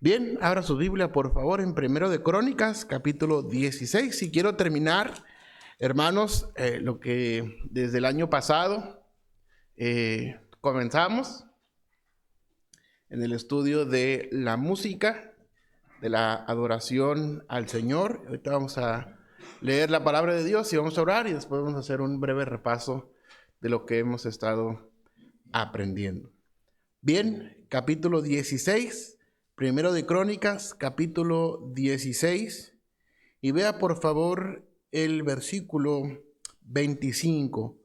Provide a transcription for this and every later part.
Bien, abra su Biblia, por favor, en Primero de Crónicas, capítulo 16. Y quiero terminar, hermanos, lo que desde el año pasado comenzamos en el estudio de la música, de la adoración al Señor. Ahorita vamos a leer la palabra de Dios y vamos a orar y después vamos a hacer un breve repaso de lo que hemos estado aprendiendo. Bien, capítulo 16. Primero de Crónicas, capítulo 16, y vea por favor el versículo 25.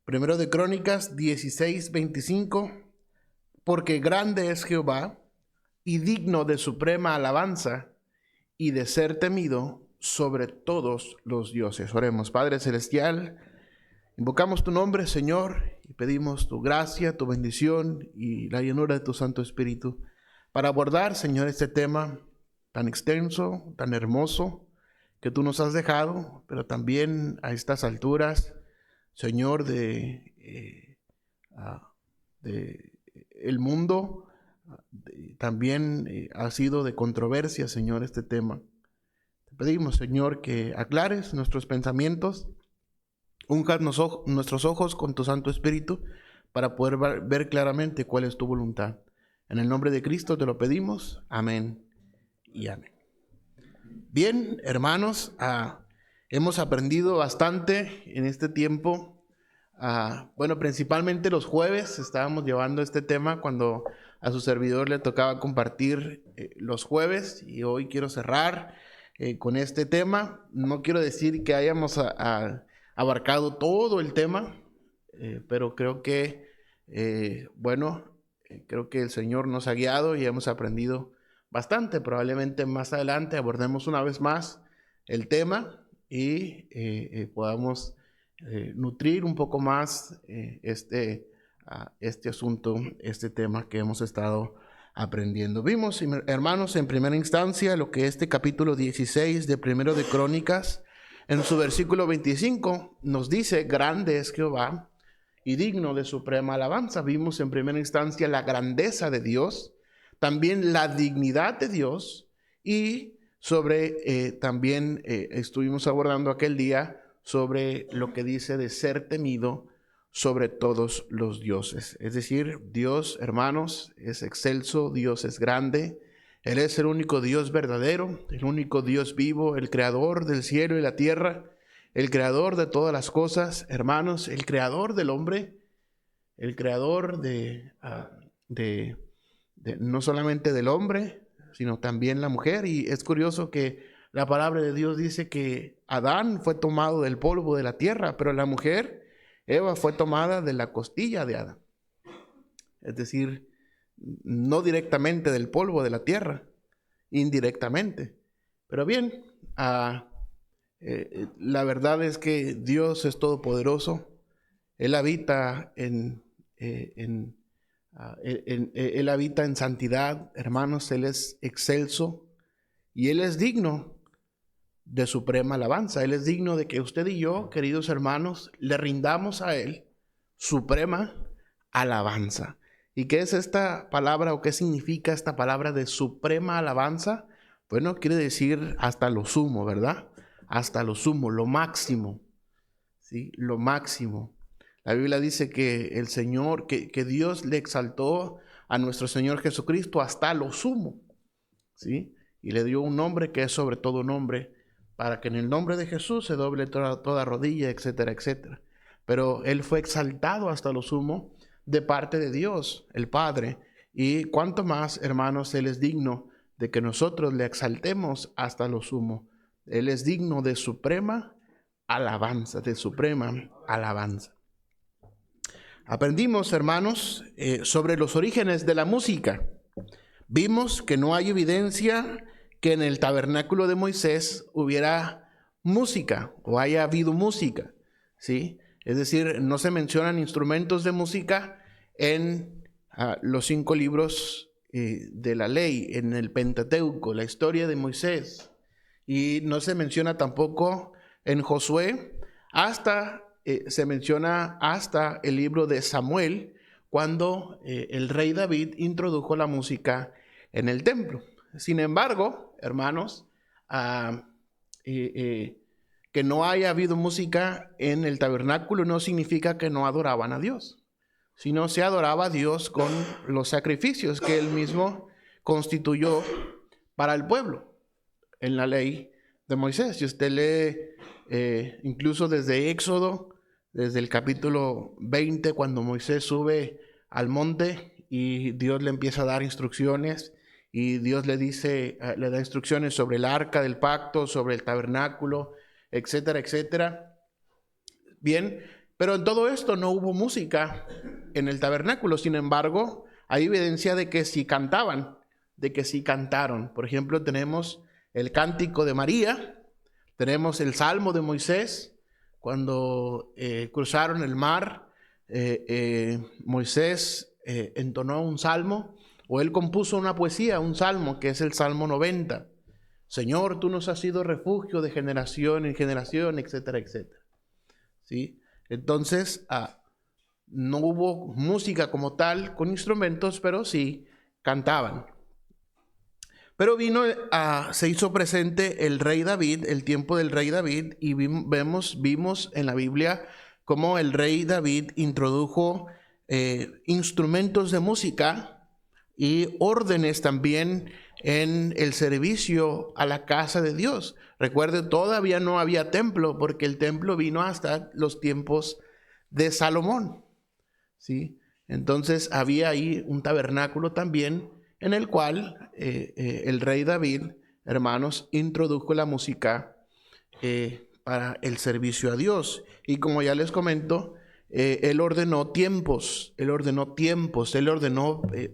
Primero de Crónicas 16, 25, porque grande es Jehová y digno de suprema alabanza y de ser temido sobre todos los dioses. Oremos. Padre Celestial, invocamos tu nombre, Señor, y pedimos tu gracia, tu bendición y la llenura de tu Santo Espíritu para abordar, Señor, este tema tan extenso, tan hermoso que tú nos has dejado, pero también a estas alturas, Señor, de el mundo, también ha sido de controversia, Señor, este tema. Te pedimos, Señor, que aclares nuestros pensamientos, unja nuestros ojos con tu Santo Espíritu para poder ver claramente cuál es tu voluntad. En el nombre de Cristo te lo pedimos. Amén y amén. Bien, hermanos, hemos aprendido bastante en este tiempo. Bueno, principalmente los jueves estábamos llevando este tema cuando a su servidor le tocaba compartir los jueves, y hoy quiero cerrar con este tema. No quiero decir que hayamos abarcado todo el tema, pero creo que, creo que el Señor nos ha guiado y hemos aprendido bastante. Probablemente más adelante abordemos una vez más el tema y podamos nutrir un poco más este asunto, este tema que hemos estado aprendiendo. Vimos, hermanos, en primera instancia lo que este capítulo 16 de Primero de Crónicas, en su versículo 25, nos dice: grande es Jehová y digno de suprema alabanza. Vimos en primera instancia la grandeza de Dios, también la dignidad de Dios, y sobre también estuvimos abordando aquel día sobre lo que dice de ser temido sobre todos los dioses. Es decir, Dios, hermanos, es excelso, Dios es grande. Él es el único Dios verdadero, el único Dios vivo, el creador del cielo y la tierra, el creador de todas las cosas, hermanos, el creador del hombre, el creador de no solamente del hombre, sino también la mujer. Y es curioso que la palabra de Dios dice que Adán fue tomado del polvo de la tierra, pero la mujer, Eva, fue tomada de la costilla de Adán. Es decir, no directamente del polvo de la tierra, indirectamente. Pero bien, la verdad es que Dios es todopoderoso. Él habita Él habita en santidad, hermanos. Él es excelso y Él es digno de suprema alabanza. Él es digno de que usted y yo, queridos hermanos, le rindamos a Él suprema alabanza. ¿Y qué es esta palabra o qué significa esta palabra de suprema alabanza? Bueno, quiere decir hasta lo sumo, ¿verdad? Hasta lo sumo, lo máximo, ¿sí? Lo máximo. La Biblia dice que el Señor, que Dios le exaltó a nuestro Señor Jesucristo hasta lo sumo, ¿sí? Y le dio un nombre que es sobre todo nombre, para que en el nombre de Jesús se doble toda rodilla, etcétera, etcétera. Pero Él fue exaltado hasta lo sumo de parte de Dios, el Padre. Y cuánto más, hermanos, Él es digno de que nosotros le exaltemos hasta lo sumo. Él es digno de suprema alabanza, de suprema alabanza. Aprendimos, hermanos, sobre los orígenes de la música. Vimos que no hay evidencia que en el tabernáculo de Moisés hubiera música o haya habido música, ¿sí? Es decir, no se mencionan instrumentos de música en los 5 libros de la ley, en el Pentateuco, la historia de Moisés. Y no se menciona tampoco en Josué, se menciona hasta el libro de Samuel, cuando el rey David introdujo la música en el templo. Sin embargo, hermanos, que no haya habido música en el tabernáculo no significa que no adoraban a Dios, sino se adoraba a Dios con los sacrificios que él mismo constituyó para el pueblo en la ley de Moisés. Si usted lee incluso desde Éxodo, desde el capítulo 20, cuando Moisés sube al monte y Dios le empieza a dar instrucciones, y Dios le da instrucciones sobre el arca del pacto, sobre el tabernáculo, etcétera, etcétera. Bien, pero en todo esto no hubo música en el tabernáculo. Sin embargo, hay evidencia de que sí cantaban, de que sí cantaron. Por ejemplo, tenemos el cántico de María, tenemos el salmo de Moisés, cuando cruzaron el mar, Moisés entonó un salmo, o él compuso una poesía, un salmo, que es el Salmo 90. Señor, tú nos has sido refugio de generación en generación, etcétera, etcétera. ¿Sí? Entonces, no hubo música como tal con instrumentos, pero sí cantaban. Pero se hizo presente el rey David, el tiempo del rey David, y vimos en la Biblia cómo el rey David introdujo instrumentos de música y órdenes también en el servicio a la casa de Dios. Recuerde, todavía no había templo, porque el templo vino hasta los tiempos de Salomón, ¿sí? Entonces había ahí un tabernáculo también, en el cual el rey David, hermanos, introdujo la música para el servicio a Dios. Y como ya les comento, él ordenó tiempos, él ordenó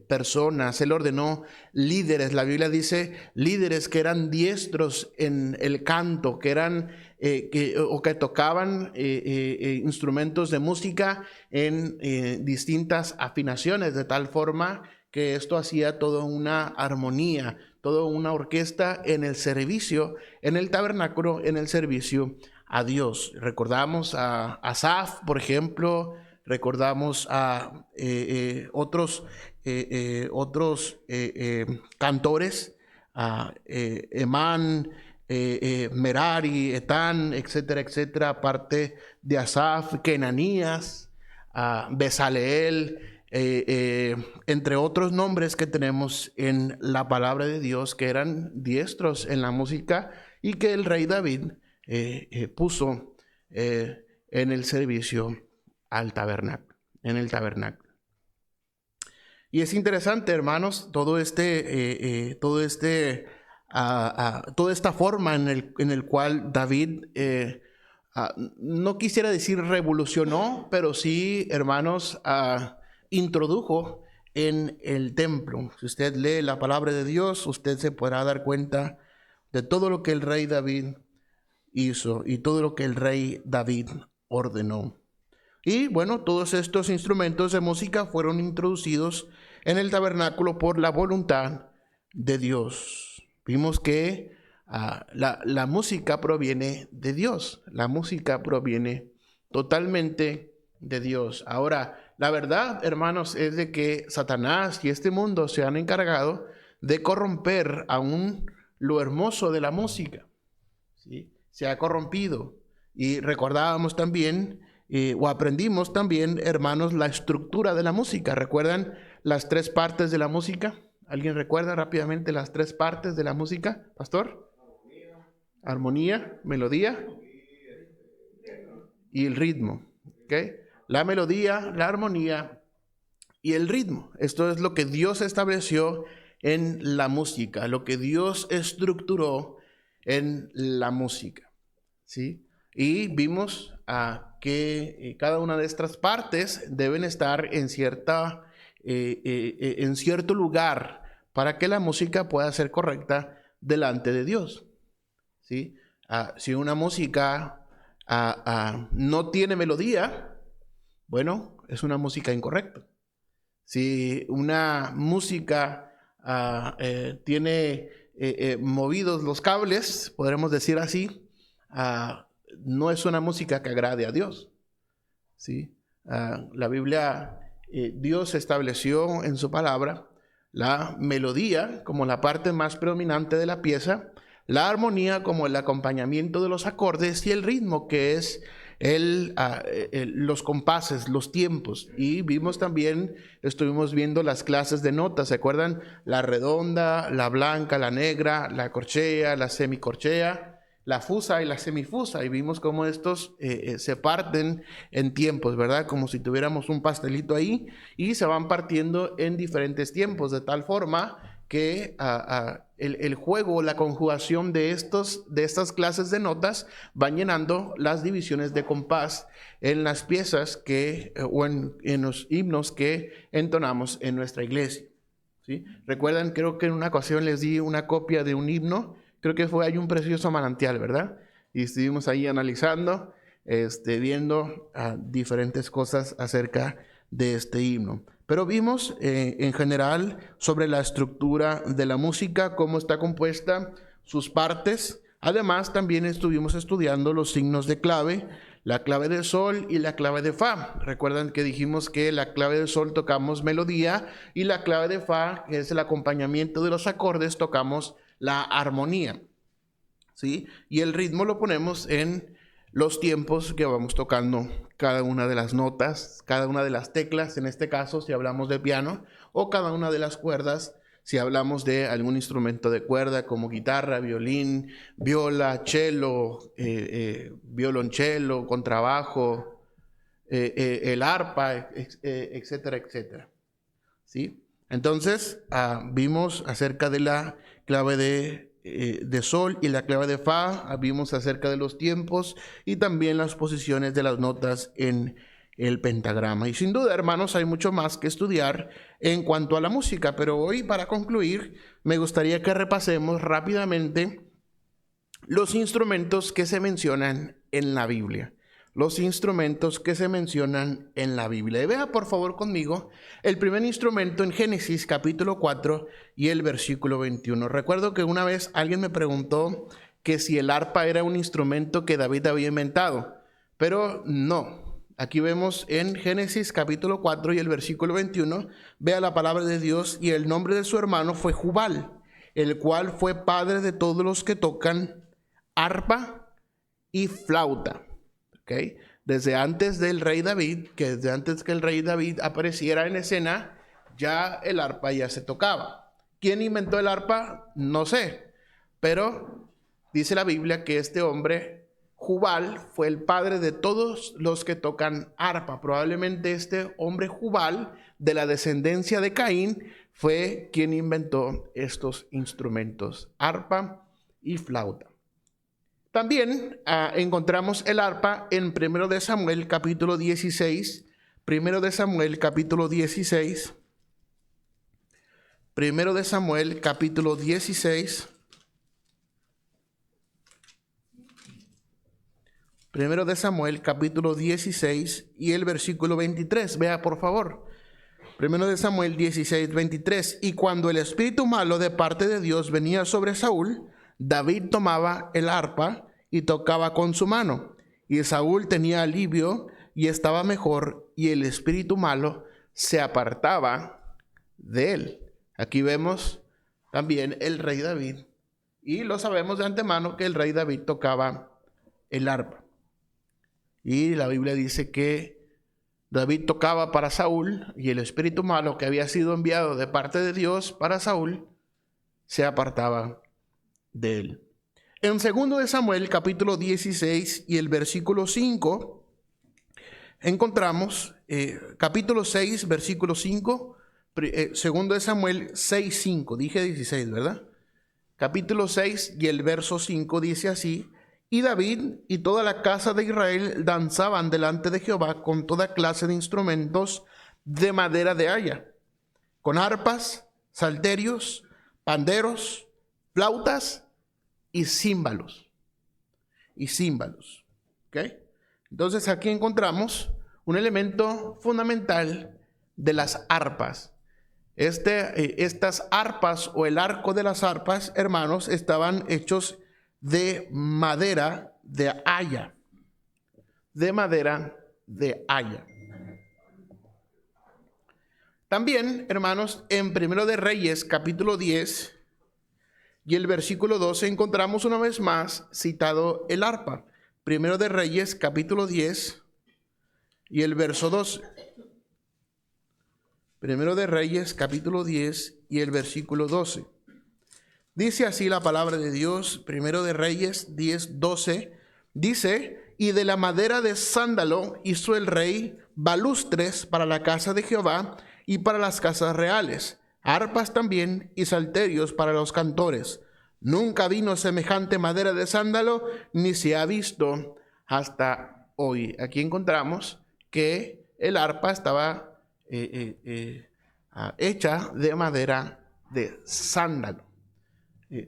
personas, él ordenó líderes. La Biblia dice líderes que eran diestros en el canto, que eran que tocaban instrumentos de música en distintas afinaciones, de tal forma que esto hacía toda una armonía, toda una orquesta en el servicio, en el tabernáculo, en el servicio a Dios. Recordamos a Asaf, por ejemplo, recordamos a otros cantores, a Emán, Merari, Etán, etcétera, etcétera, aparte de Asaf, Kenanías, Besaleel, entre otros nombres que tenemos en la palabra de Dios, que eran diestros en la música y que el rey David puso en el servicio al tabernáculo, en el tabernáculo. Y es interesante, hermanos, toda esta forma en el cual David, no quisiera decir revolucionó, pero sí, hermanos, introdujo en el templo. Si usted lee la palabra de Dios, usted se podrá dar cuenta de todo lo que el rey David hizo y todo lo que el rey David ordenó. Y bueno, todos estos instrumentos de música fueron introducidos en el tabernáculo por la voluntad de Dios. Vimos que la música proviene de Dios, la música proviene totalmente de Dios. Ahora, la verdad, hermanos, es de que Satanás y este mundo se han encargado de corromper aún lo hermoso de la música, ¿sí? Se ha corrompido. Y recordábamos también, o aprendimos también, hermanos, la estructura de la música. ¿Recuerdan las tres partes de la música? ¿Alguien recuerda rápidamente las tres partes de la música, pastor? Armonía, melodía y el ritmo. ¿Okay? La melodía, la armonía y el ritmo. Esto es lo que Dios estableció en la música, lo que Dios estructuró en la música, ¿sí? Y vimos que cada una de estas partes deben estar en cierto lugar para que la música pueda ser correcta delante de Dios, ¿sí? Si una música no tiene melodía, bueno, es una música incorrecta. Si una música tiene movidos los cables, podremos decir así, no es una música que agrade a Dios, ¿sí? La Biblia Dios estableció en su palabra la melodía como la parte más predominante de la pieza, la armonía como el acompañamiento de los acordes y el ritmo que es los compases, los tiempos. Y vimos también, estuvimos viendo las clases de notas, ¿se acuerdan? La redonda, la blanca, la negra, la corchea, la semicorchea, la fusa y la semifusa, y vimos cómo estos se parten en tiempos, ¿verdad? Como si tuviéramos un pastelito ahí y se van partiendo en diferentes tiempos, de tal forma que el juego, la conjugación de estas clases de notas van llenando las divisiones de compás en las piezas o en los himnos que entonamos en nuestra iglesia, ¿sí? Recuerdan, creo que en una ocasión les di una copia de un himno. Creo que fue Hay un precioso manantial, ¿verdad? Y estuvimos ahí analizando, viendo diferentes cosas acerca de este himno. Pero vimos en general sobre la estructura de la música, cómo está compuesta, sus partes. Además, también estuvimos estudiando los signos de clave, la clave de sol y la clave de fa. Recuerdan que dijimos que la clave de sol tocamos melodía y la clave de fa, que es el acompañamiento de los acordes, tocamos la armonía, ¿sí? Y el ritmo lo ponemos en los tiempos que vamos tocando cada una de las notas, cada una de las teclas, en este caso si hablamos de piano, o cada una de las cuerdas, si hablamos de algún instrumento de cuerda como guitarra, violín, viola, cello, violonchelo, contrabajo, el arpa, etcétera, etcétera, ¿sí? Entonces, vimos acerca de la clave de sol y la clave de fa, vimos acerca de los tiempos y también las posiciones de las notas en el pentagrama. Y sin duda, hermanos, hay mucho más que estudiar en cuanto a la música, pero hoy, para concluir, me gustaría que repasemos rápidamente los instrumentos que se mencionan en la Biblia. Los instrumentos que se mencionan en la Biblia. Y vea por favor conmigo el primer instrumento en Génesis capítulo 4 y el versículo 21. Recuerdo que una vez alguien me preguntó que si el arpa era un instrumento que David había inventado, pero no. Aquí vemos en Génesis capítulo 4 y el versículo 21, vea la palabra de Dios: y el nombre de su hermano fue Jubal, el cual fue padre de todos los que tocan arpa y flauta. ¿Okay? Desde antes del rey David, que desde antes que el rey David apareciera en escena, ya el arpa ya se tocaba. ¿Quién inventó el arpa? No sé, pero dice la Biblia que este hombre, Jubal, fue el padre de todos los que tocan arpa. Probablemente este hombre Jubal, de la descendencia de Caín, fue quien inventó estos instrumentos, arpa y flauta. También encontramos el arpa en 1 de Samuel capítulo 16, 1 de Samuel capítulo 16, 1 de Samuel capítulo 16, 1 de Samuel capítulo 16 y el versículo 23, vea por favor. 1 de Samuel 16, 23, y cuando el espíritu malo de parte de Dios venía sobre Saúl, David tomaba el arpa y tocaba con su mano, y Saúl tenía alivio y estaba mejor, y el espíritu malo se apartaba de él. Aquí vemos también el rey David, y lo sabemos de antemano que el rey David tocaba el arpa. Y la Biblia dice que David tocaba para Saúl, y el espíritu malo que había sido enviado de parte de Dios para Saúl se apartaba de él. En 2 de Samuel capítulo 16 y el versículo 5 encontramos capítulo 6 versículo 5, 2 de Samuel 6, 5, dije 16, ¿verdad? Capítulo 6 y el verso 5 dice así: y David y toda la casa de Israel danzaban delante de Jehová con toda clase de instrumentos de madera de haya, con arpas, salterios, panderos, flautas y címbalos. ¿Okay? Entonces aquí encontramos un elemento fundamental de las arpas. Estas arpas o el arco de las arpas, hermanos, estaban hechos de madera de haya. De madera de haya. También, hermanos, en Primero de Reyes, capítulo 10 y el versículo 12, encontramos una vez más citado el arpa. Primero de Reyes, capítulo 10 y el verso 12. Primero de Reyes, capítulo 10 y el versículo 12. Dice así la palabra de Dios, Primero de Reyes 10, 12. Dice: y de la madera de sándalo hizo el rey balustres para la casa de Jehová y para las casas reales, arpas también y salterios para los cantores. Nunca vino semejante madera de sándalo, ni se ha visto hasta hoy. Aquí encontramos que el arpa estaba hecha de madera de sándalo.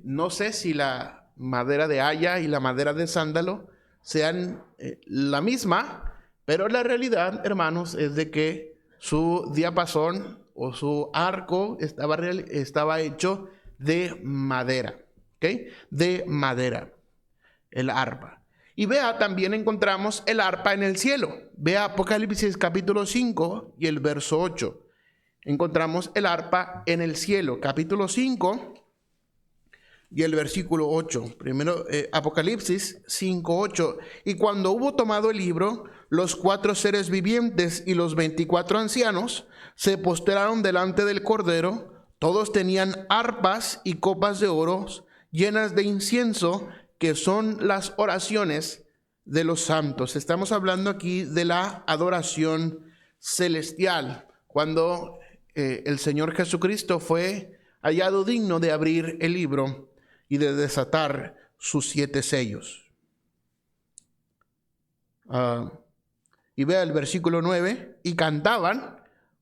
No sé si la madera de haya y la madera de sándalo sean la misma, pero la realidad, hermanos, es de que su diapasón o su arco estaba hecho de madera, ¿ok? De madera, el arpa. Y vea, también encontramos el arpa en el cielo. Vea Apocalipsis capítulo 5 y el verso 8. Encontramos el arpa en el cielo, capítulo 5 y el versículo 8. Primero, Apocalipsis 5, 8. Y cuando hubo tomado el libro, los 4 seres vivientes y los 24 ancianos se postraron delante del Cordero. Todos tenían arpas y copas de oro llenas de incienso, que son las oraciones de los santos. Estamos hablando aquí de la adoración celestial, cuando el Señor Jesucristo fue hallado digno de abrir el libro y de desatar sus 7 sellos. Y vea el versículo 9. Y cantaban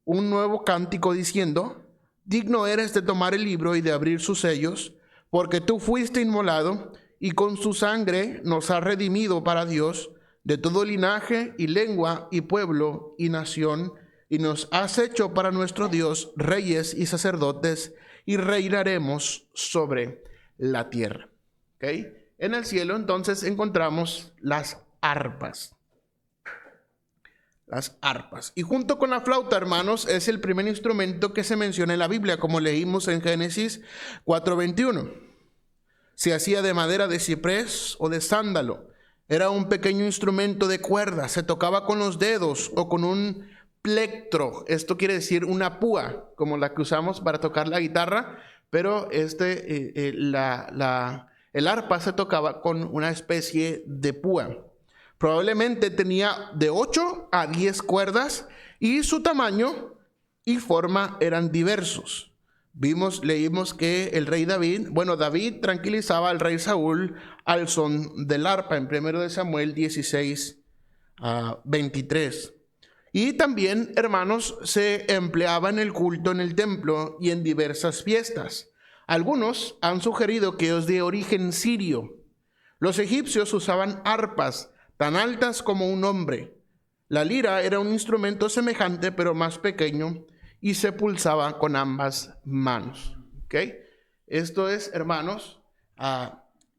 un nuevo cántico diciendo: digno eres de tomar el libro y de abrir sus sellos, porque tú fuiste inmolado y con su sangre nos has redimido para Dios de todo linaje y lengua y pueblo y nación, y nos has hecho para nuestro Dios reyes y sacerdotes, y reinaremos sobre la tierra. ¿Okay? En el cielo entonces encontramos las arpas. Las arpas. Y junto con la flauta, hermanos, es el primer instrumento que se menciona en la Biblia, como leímos en Génesis 4:21. Se hacía de madera de ciprés o de sándalo. Era un pequeño instrumento de cuerda. Se tocaba con los dedos o con un plectro. Esto quiere decir una púa, como la que usamos para tocar la guitarra, pero el arpa se tocaba con una especie de púa. Probablemente tenía de 8 a 10 cuerdas y su tamaño y forma eran diversos. Leímos que el rey David tranquilizaba al rey Saúl al son del arpa en 1 Samuel 16, 23. Y también, hermanos, se empleaba en el culto en el templo y en diversas fiestas. Algunos han sugerido que es de origen sirio. Los egipcios usaban arpas tan altas como un hombre. La lira era un instrumento semejante, pero más pequeño, y se pulsaba con ambas manos. ¿Okay? Esto es, hermanos,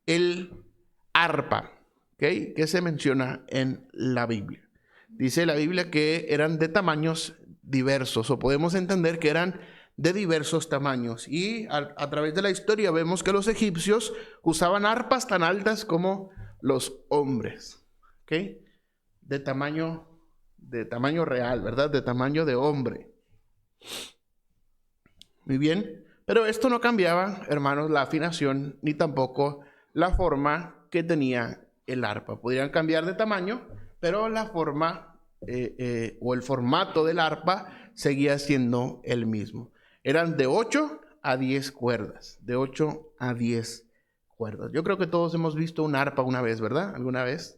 el arpa, ¿okay? Que se menciona en la Biblia. Dice la Biblia que eran de tamaños diversos, o podemos entender que eran de diversos tamaños. Y a través de la historia vemos que los egipcios usaban arpas tan altas como los hombres. ¿Okay? De tamaño real, ¿verdad? De tamaño de hombre. Muy bien, pero esto no cambiaba, hermanos, la afinación ni tampoco la forma que tenía el arpa. Podrían cambiar de tamaño, pero la forma o el formato del arpa seguía siendo el mismo. Eran de 8 a 10 cuerdas, de 8 a 10 cuerdas. Yo creo que todos hemos visto un arpa una vez, ¿verdad? ¿Alguna vez?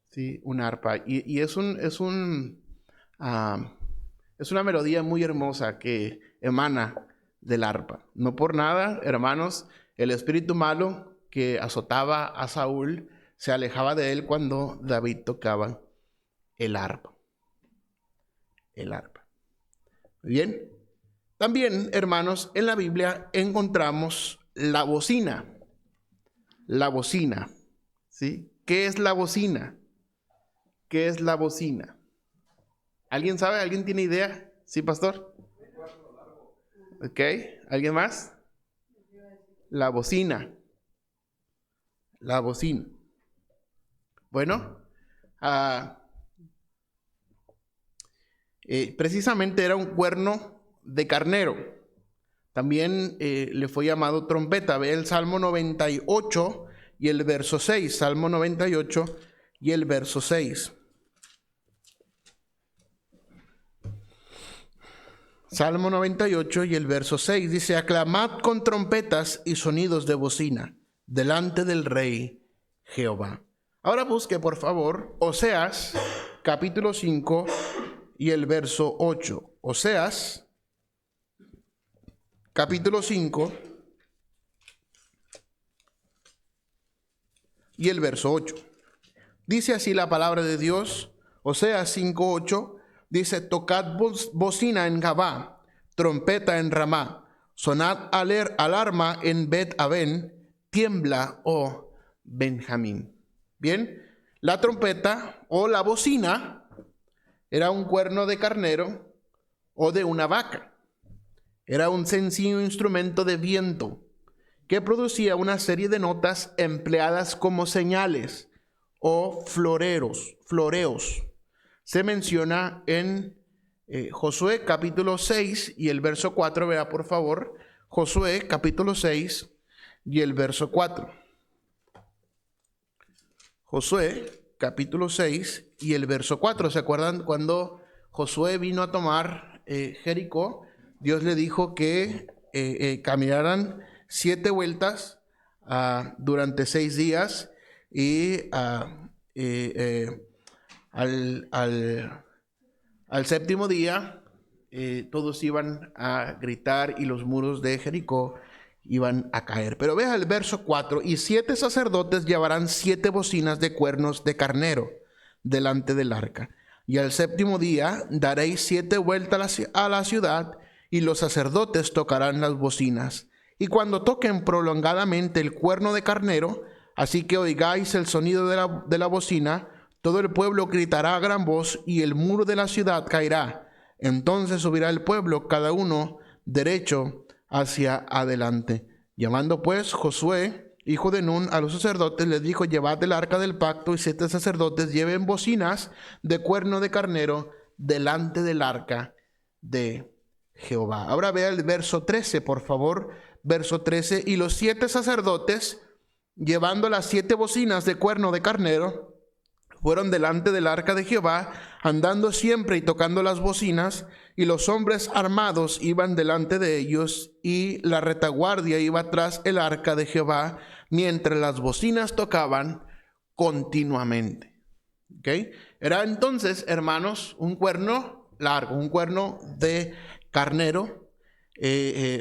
Sí, un arpa. Y es una melodía muy hermosa que emana del arpa. No por nada, hermanos, el espíritu malo que azotaba a Saúl se alejaba de él cuando David tocaba el arpa. El arpa. Muy bien. También, hermanos, en la Biblia encontramos la bocina. La bocina. ¿Sí? ¿Qué es la bocina? ¿Qué es la bocina? ¿Alguien sabe? ¿Alguien tiene idea? ¿Sí, pastor? ¿Ok? ¿Alguien más? La bocina. La bocina. Bueno, precisamente era un cuerno de carnero. También le fue llamado trompeta. Ve el Salmo 98 y el verso 6. Salmo 98 y el verso 6. Salmo 98 y el verso 6 dice: aclamad con trompetas y sonidos de bocina delante del Rey Jehová. Ahora busque por favor Oseas capítulo 5 y el verso 8. Oseas capítulo 5 y el verso 8. Dice así la palabra de Dios. Oseas 5:8 dice: tocad bocina en Gabá, trompeta en Ramá, sonad alarma en Bet-Aven, tiembla, oh Benjamín. Bien, la trompeta o la bocina era un cuerno de carnero o de una vaca. Era un sencillo instrumento de viento que producía una serie de notas empleadas como señales o floreos. Se menciona en Josué capítulo 6 y el verso 4. Vea por favor, Josué capítulo 6 y el verso 4. Josué capítulo 6 y el verso 4. ¿Se acuerdan cuando Josué vino a tomar Jericó? Dios le dijo que caminaran 7 vueltas durante 6 días y al séptimo día todos iban a gritar y los muros de Jericó iban a caer. Pero vea el verso 4: y 7 sacerdotes llevarán 7 bocinas de cuernos de carnero delante del arca. Y al séptimo día daréis 7 vueltas a la ciudad, y los sacerdotes tocarán las bocinas. Y cuando toquen prolongadamente el cuerno de carnero, así que oigáis el sonido de la bocina, todo el pueblo gritará a gran voz, y el muro de la ciudad caerá. Entonces subirá el pueblo, cada uno derecho hacia adelante. Llamando pues Josué, hijo de Nun, a los sacerdotes, les dijo: llevad el arca del pacto, y 7 sacerdotes lleven bocinas de cuerno de carnero delante del arca de Jehová. Ahora vea el verso 13, por favor. Verso 13: y los 7 sacerdotes, llevando las 7 bocinas de cuerno de carnero, fueron delante del arca de Jehová, andando siempre y tocando las bocinas, y los hombres armados iban delante de ellos, y la retaguardia iba tras el arca de Jehová, mientras las bocinas tocaban continuamente. ¿Okay? Era entonces, hermanos, un cuerno largo, un cuerno de carnero,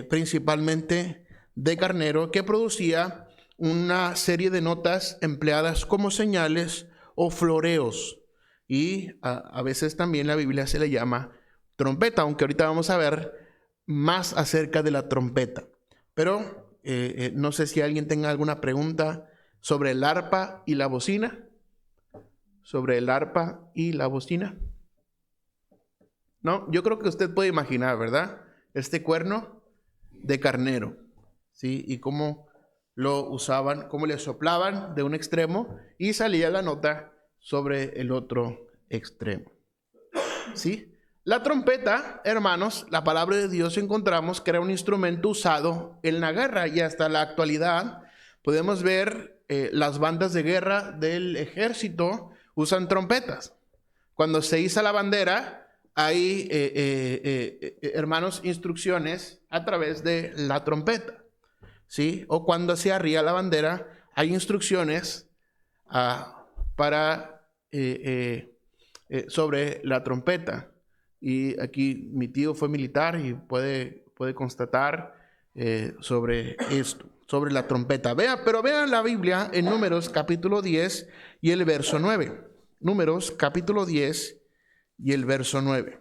principalmente de carnero, que producía una serie de notas empleadas como señales o floreos, y a veces también la Biblia se le llama trompeta, aunque ahorita vamos a ver más acerca de la trompeta. Pero no sé si alguien tenga alguna pregunta sobre el arpa y la bocina. Sobre el arpa y la bocina. No, yo creo que usted puede imaginar, ¿verdad? Este cuerno de carnero, ¿sí? Y cómo lo usaban, cómo le soplaban de un extremo y salía la nota sobre el otro extremo, ¿sí? La trompeta, hermanos, la palabra de Dios encontramos que era un instrumento usado en la guerra, y hasta la actualidad podemos ver las bandas de guerra del ejército usan trompetas. Cuando se iza la bandera, hay, hermanos, instrucciones a través de la trompeta, ¿sí? O cuando se arría la bandera, hay instrucciones sobre la trompeta. Y aquí mi tío fue militar y puede constatar sobre esto, sobre la trompeta. Pero vean la Biblia en Números capítulo 10 y el verso 9. Números capítulo 10 y el verso 9.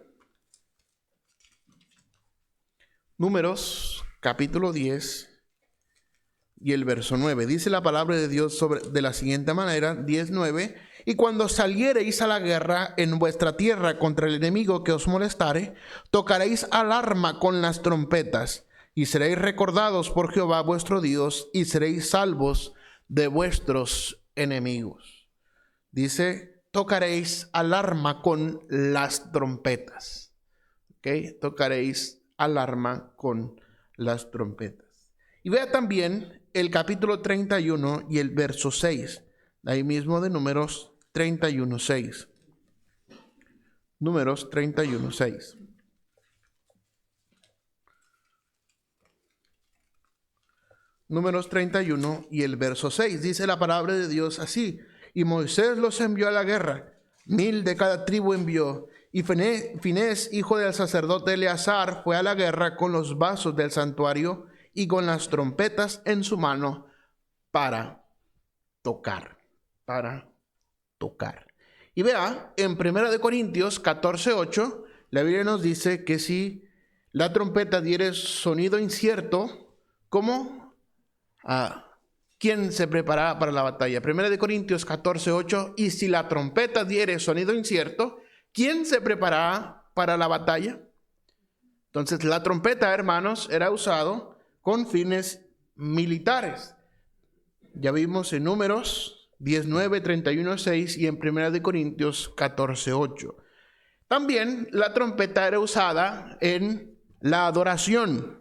Números capítulo 10 y el verso 9. Dice la palabra de Dios de la siguiente manera, 10:9: y cuando saliereis a la guerra en vuestra tierra contra el enemigo que os molestare, tocaréis alarma con las trompetas, y seréis recordados por Jehová vuestro Dios, y seréis salvos de vuestros enemigos. Dice, tocaréis alarma con las trompetas. ¿Ok? Tocaréis alarma con las trompetas. Y vea también el capítulo 31 y el verso 6. Ahí mismo de Números 31, 6. Números 31, 6. Números 31 y el verso 6. Dice la palabra de Dios así: y Moisés los envió a la guerra, 1000 de cada tribu envió, y Finés, hijo del sacerdote Eleazar, fue a la guerra con los vasos del santuario y con las trompetas en su mano para tocar. Y vea, en 1 Corintios 14:8, la Biblia nos dice que si la trompeta diere sonido incierto, ¿cómo? ¿Quién se preparará para la batalla? 1 Corintios 14:8, y si la trompeta diere sonido incierto, ¿quién se preparará para la batalla? Entonces, la trompeta, hermanos, era usado con fines militares. Ya vimos en Números 19, 31, 6 y en 1 Corintios 14:8. También la trompeta era usada en la adoración,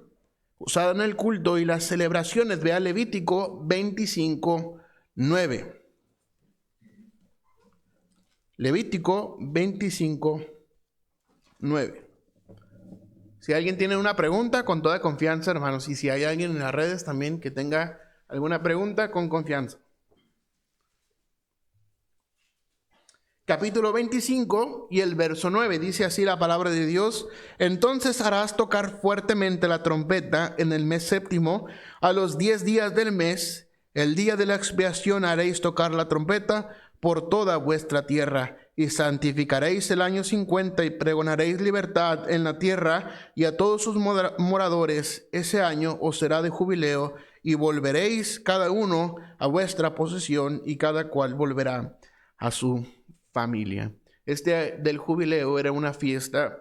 usada en el culto y las celebraciones. Vea Levítico 25, 9. Levítico 25, 9. Si alguien tiene una pregunta, con toda confianza, hermanos. Y si hay alguien en las redes también que tenga alguna pregunta, con confianza. Capítulo 25 y el verso 9, dice así la palabra de Dios: entonces harás tocar fuertemente la trompeta en el mes séptimo, a los 10 días del mes, el día de la expiación haréis tocar la trompeta por toda vuestra tierra, y santificaréis el año 50 y pregonaréis libertad en la tierra y a todos sus moradores. Ese año os será de jubileo, y volveréis cada uno a vuestra posesión, y cada cual volverá a su familia. Este del jubileo era una fiesta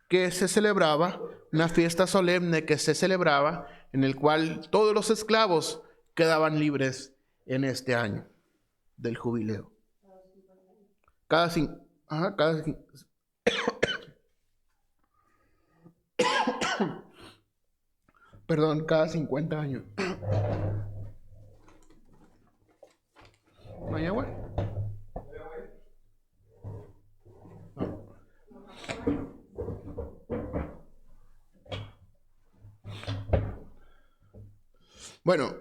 que se celebraba, una fiesta solemne que se celebraba, en el cual todos los esclavos quedaban libres en este año del jubileo. Cada 50 años. ¿No hay agua? Bueno,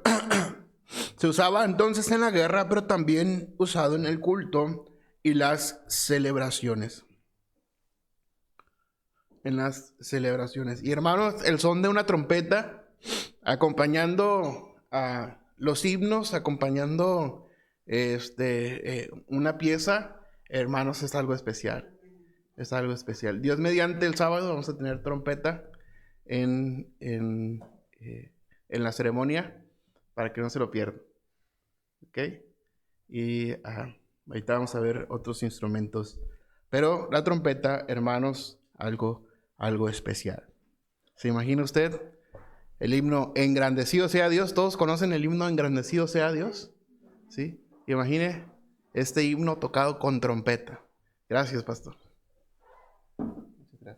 se usaba entonces en la guerra, pero también usado en el culto y las celebraciones. En las celebraciones. Y hermanos, el son de una trompeta acompañando a los himnos, acompañando una pieza, hermanos, es algo especial. Es algo especial. Dios mediante, el sábado vamos a tener trompeta en la ceremonia para que no se lo pierdan. ¿Ok? Y ahorita vamos a ver otros instrumentos. Pero la trompeta, hermanos, algo especial. ¿Se imagina usted el himno Engrandecido sea Dios? ¿Todos conocen el himno Engrandecido sea Dios? ¿Sí? Imagine este himno tocado con trompeta. Gracias, pastor. Muchas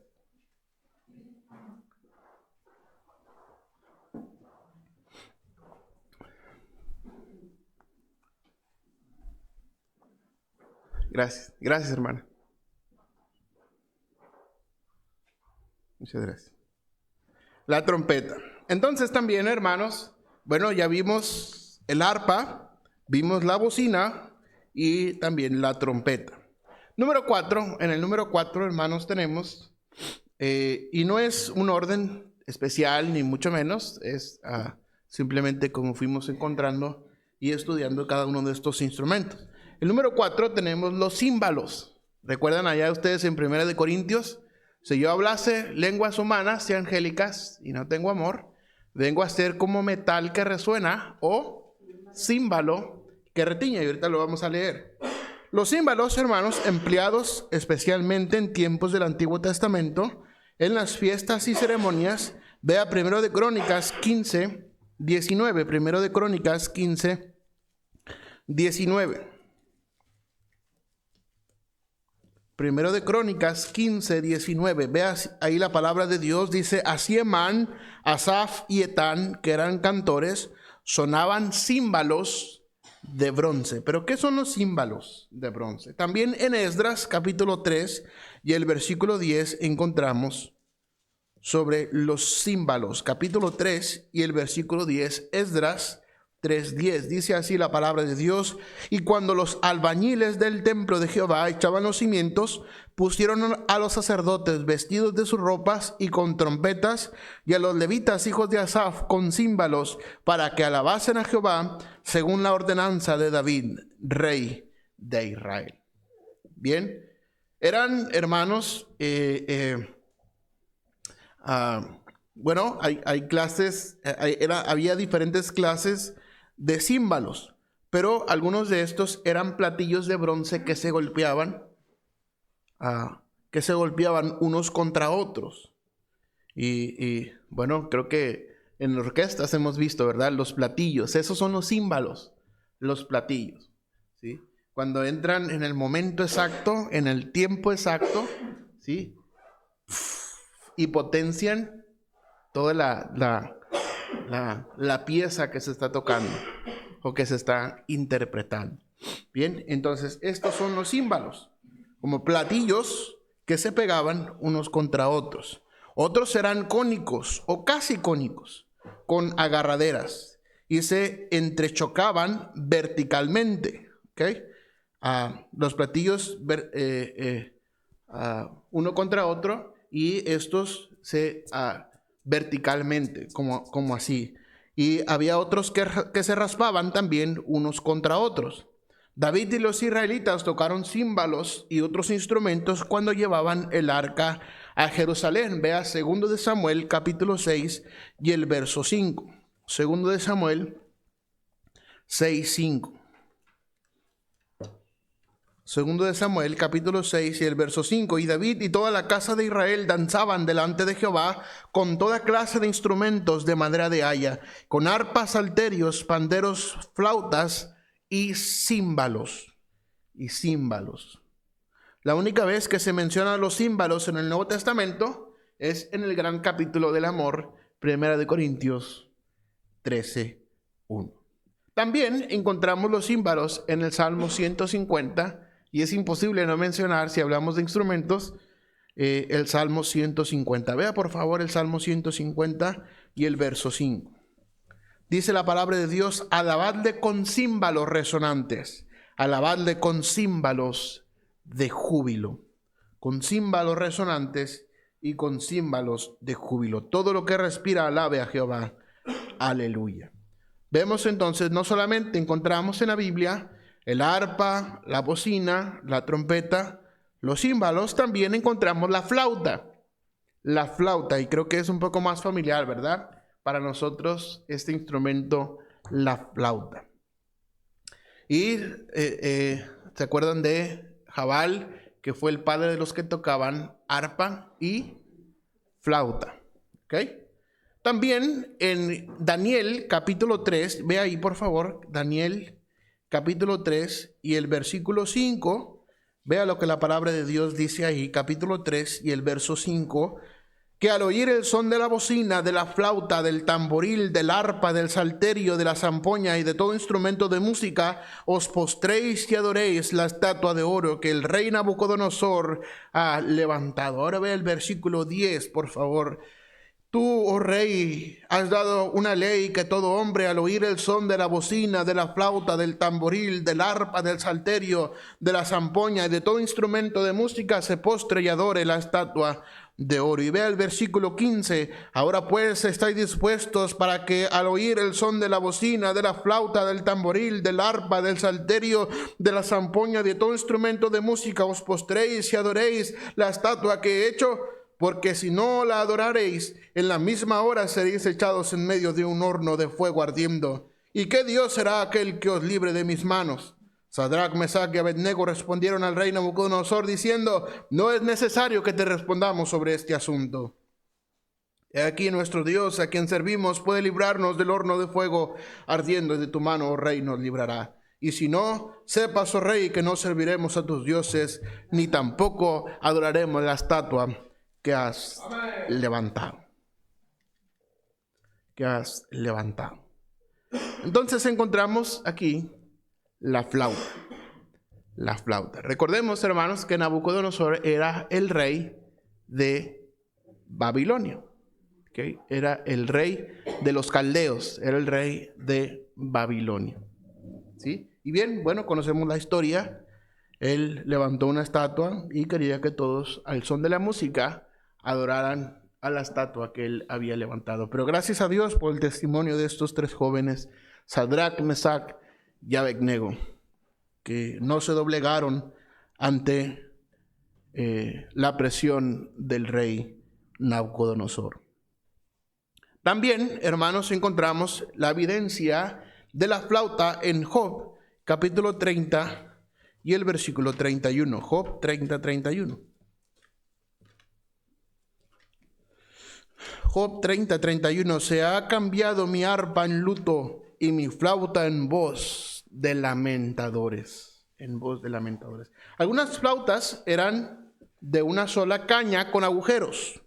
gracias. Gracias, hermana. Muchas gracias. La trompeta. Entonces también, hermanos, bueno, ya vimos el arpa, vimos la bocina y también la trompeta. Número 4, en el número 4, hermanos, tenemos, y no es un orden especial, ni mucho menos, es simplemente como fuimos encontrando y estudiando cada uno de estos instrumentos. El número 4 tenemos los címbalos. ¿Recuerdan allá ustedes en 1 Corintios? Si yo hablase lenguas humanas y angélicas y no tengo amor, vengo a ser como metal que resuena o címbalo que retiña. Y ahorita lo vamos a leer. Los címbalos, hermanos, empleados especialmente en tiempos del Antiguo Testamento, en las fiestas y ceremonias, Vea Primero de Crónicas 15, 19. Primero de Crónicas 15, 19. Primero de Crónicas 15, 19. Vea ahí la palabra de Dios. Dice: así Emán, Asaf y Etán, que eran cantores, sonaban címbalos de bronce. ¿Pero qué son los címbalos de bronce? También en Esdras capítulo 3 y el versículo 10 encontramos sobre los címbalos. Capítulo 3 y el versículo 10, Esdras 3:10. Dice así la palabra de Dios: y cuando los albañiles del templo de Jehová echaban los cimientos, pusieron a los sacerdotes vestidos de sus ropas y con trompetas, y a los levitas hijos de Asaf con címbalos, para que alabasen a Jehová según la ordenanza de David, rey de Israel. Bien, eran hermanos, bueno, hay clases, había diferentes clases de címbalos, pero algunos de estos eran platillos de bronce que se golpeaban unos contra otros. Y bueno, creo que en orquestas hemos visto, ¿verdad? Los platillos, esos son los címbalos, los platillos, ¿sí? Cuando entran en el momento exacto, en el tiempo exacto, ¿sí? Y potencian toda la pieza que se está tocando o que se está interpretando. Bien, entonces estos son los címbalos, como platillos que se pegaban unos contra otros. Otros eran cónicos o casi cónicos, con agarraderas, y se entrechocaban verticalmente. ¿Okay? Los platillos uno contra otro, y estos se verticalmente, como así. Y había otros que se raspaban también unos contra otros. David y los israelitas tocaron címbalos y otros instrumentos cuando llevaban el arca a Jerusalén. Vea 2 de Samuel capítulo 6 y el verso 5. 2 de Samuel 6, 5. 2 de Samuel capítulo 6 y el verso 5. Y David y toda la casa de Israel danzaban delante de Jehová con toda clase de instrumentos de madera de haya, con arpas, salterios, panderos, flautas y címbalos. La única vez que se mencionan los címbalos en el Nuevo Testamento es en el gran capítulo del amor, 1 de Corintios 13, 1. También encontramos los címbalos en el Salmo 150, y es imposible no mencionar, si hablamos de instrumentos, el Salmo 150. Vea por favor el Salmo 150 y el verso 5. Dice la palabra de Dios: alabadle con címbalos resonantes, alabadle con címbalos de júbilo. Con címbalos resonantes y con címbalos de júbilo. Todo lo que respira alabe a Jehová. Aleluya. Vemos entonces, no solamente encontramos en la Biblia el arpa, la bocina, la trompeta, los címbalos, también encontramos la flauta. La flauta, y creo que es un poco más familiar, ¿verdad? Para nosotros este instrumento, la flauta. Y ¿se acuerdan de Jabal, que fue el padre de los que tocaban arpa y flauta? ¿Ok? También en Daniel capítulo 3, ve ahí por favor, Daniel capítulo 3 y el versículo 5, vea lo que la palabra de Dios dice ahí, capítulo 3 y el verso 5, que al oír el son de la bocina, de la flauta, del tamboril, del arpa, del salterio, de la zampoña y de todo instrumento de música, os postréis y adoréis la estatua de oro que el rey Nabucodonosor ha levantado. Ahora ve el versículo 10, por favor. Tú, oh rey, has dado una ley que todo hombre al oír el son de la bocina, de la flauta, del tamboril, del arpa, del salterio, de la zampoña y de todo instrumento de música se postre y adore la estatua de oro. Y vea el versículo 15. Ahora pues estáis dispuestos para que al oír el son de la bocina, de la flauta, del tamboril, del arpa, del salterio, de la zampoña y de todo instrumento de música os postréis y adoréis la estatua que he hecho. Porque si no la adoraréis, en la misma hora seréis echados en medio de un horno de fuego ardiendo. ¿Y qué Dios será aquel que os libre de mis manos? Sadrach, Mesach y Abednego respondieron al rey Nabucodonosor diciendo: no es necesario que te respondamos sobre este asunto. He aquí nuestro Dios, a quien servimos, puede librarnos del horno de fuego ardiendo, y de tu mano, oh Rey, nos librará. Y si no, sepas, oh Rey, que no serviremos a tus dioses, ni tampoco adoraremos la estatua que has levantado. Que has levantado. Entonces encontramos aquí la flauta. La flauta. Recordemos, hermanos, que Nabucodonosor era el rey de Babilonia. ¿Okay? Era el rey de los caldeos, era el rey de Babilonia. ¿Sí? Y bien, bueno, conocemos la historia. Él levantó una estatua y quería que todos, al son de la música, adoraran a la estatua que él había levantado. Pero gracias a Dios por el testimonio de estos tres jóvenes, Sadrach, Mesach y Abednego, que no se doblegaron ante la presión del rey Nabucodonosor. También, hermanos, encontramos la evidencia de la flauta en Job, capítulo 30 y el versículo 31. Job 30, 31. Job 30, 31. Se ha cambiado mi arpa en luto y mi flauta en voz de lamentadores. En voz de lamentadores. Algunas flautas eran de una sola caña con agujeros.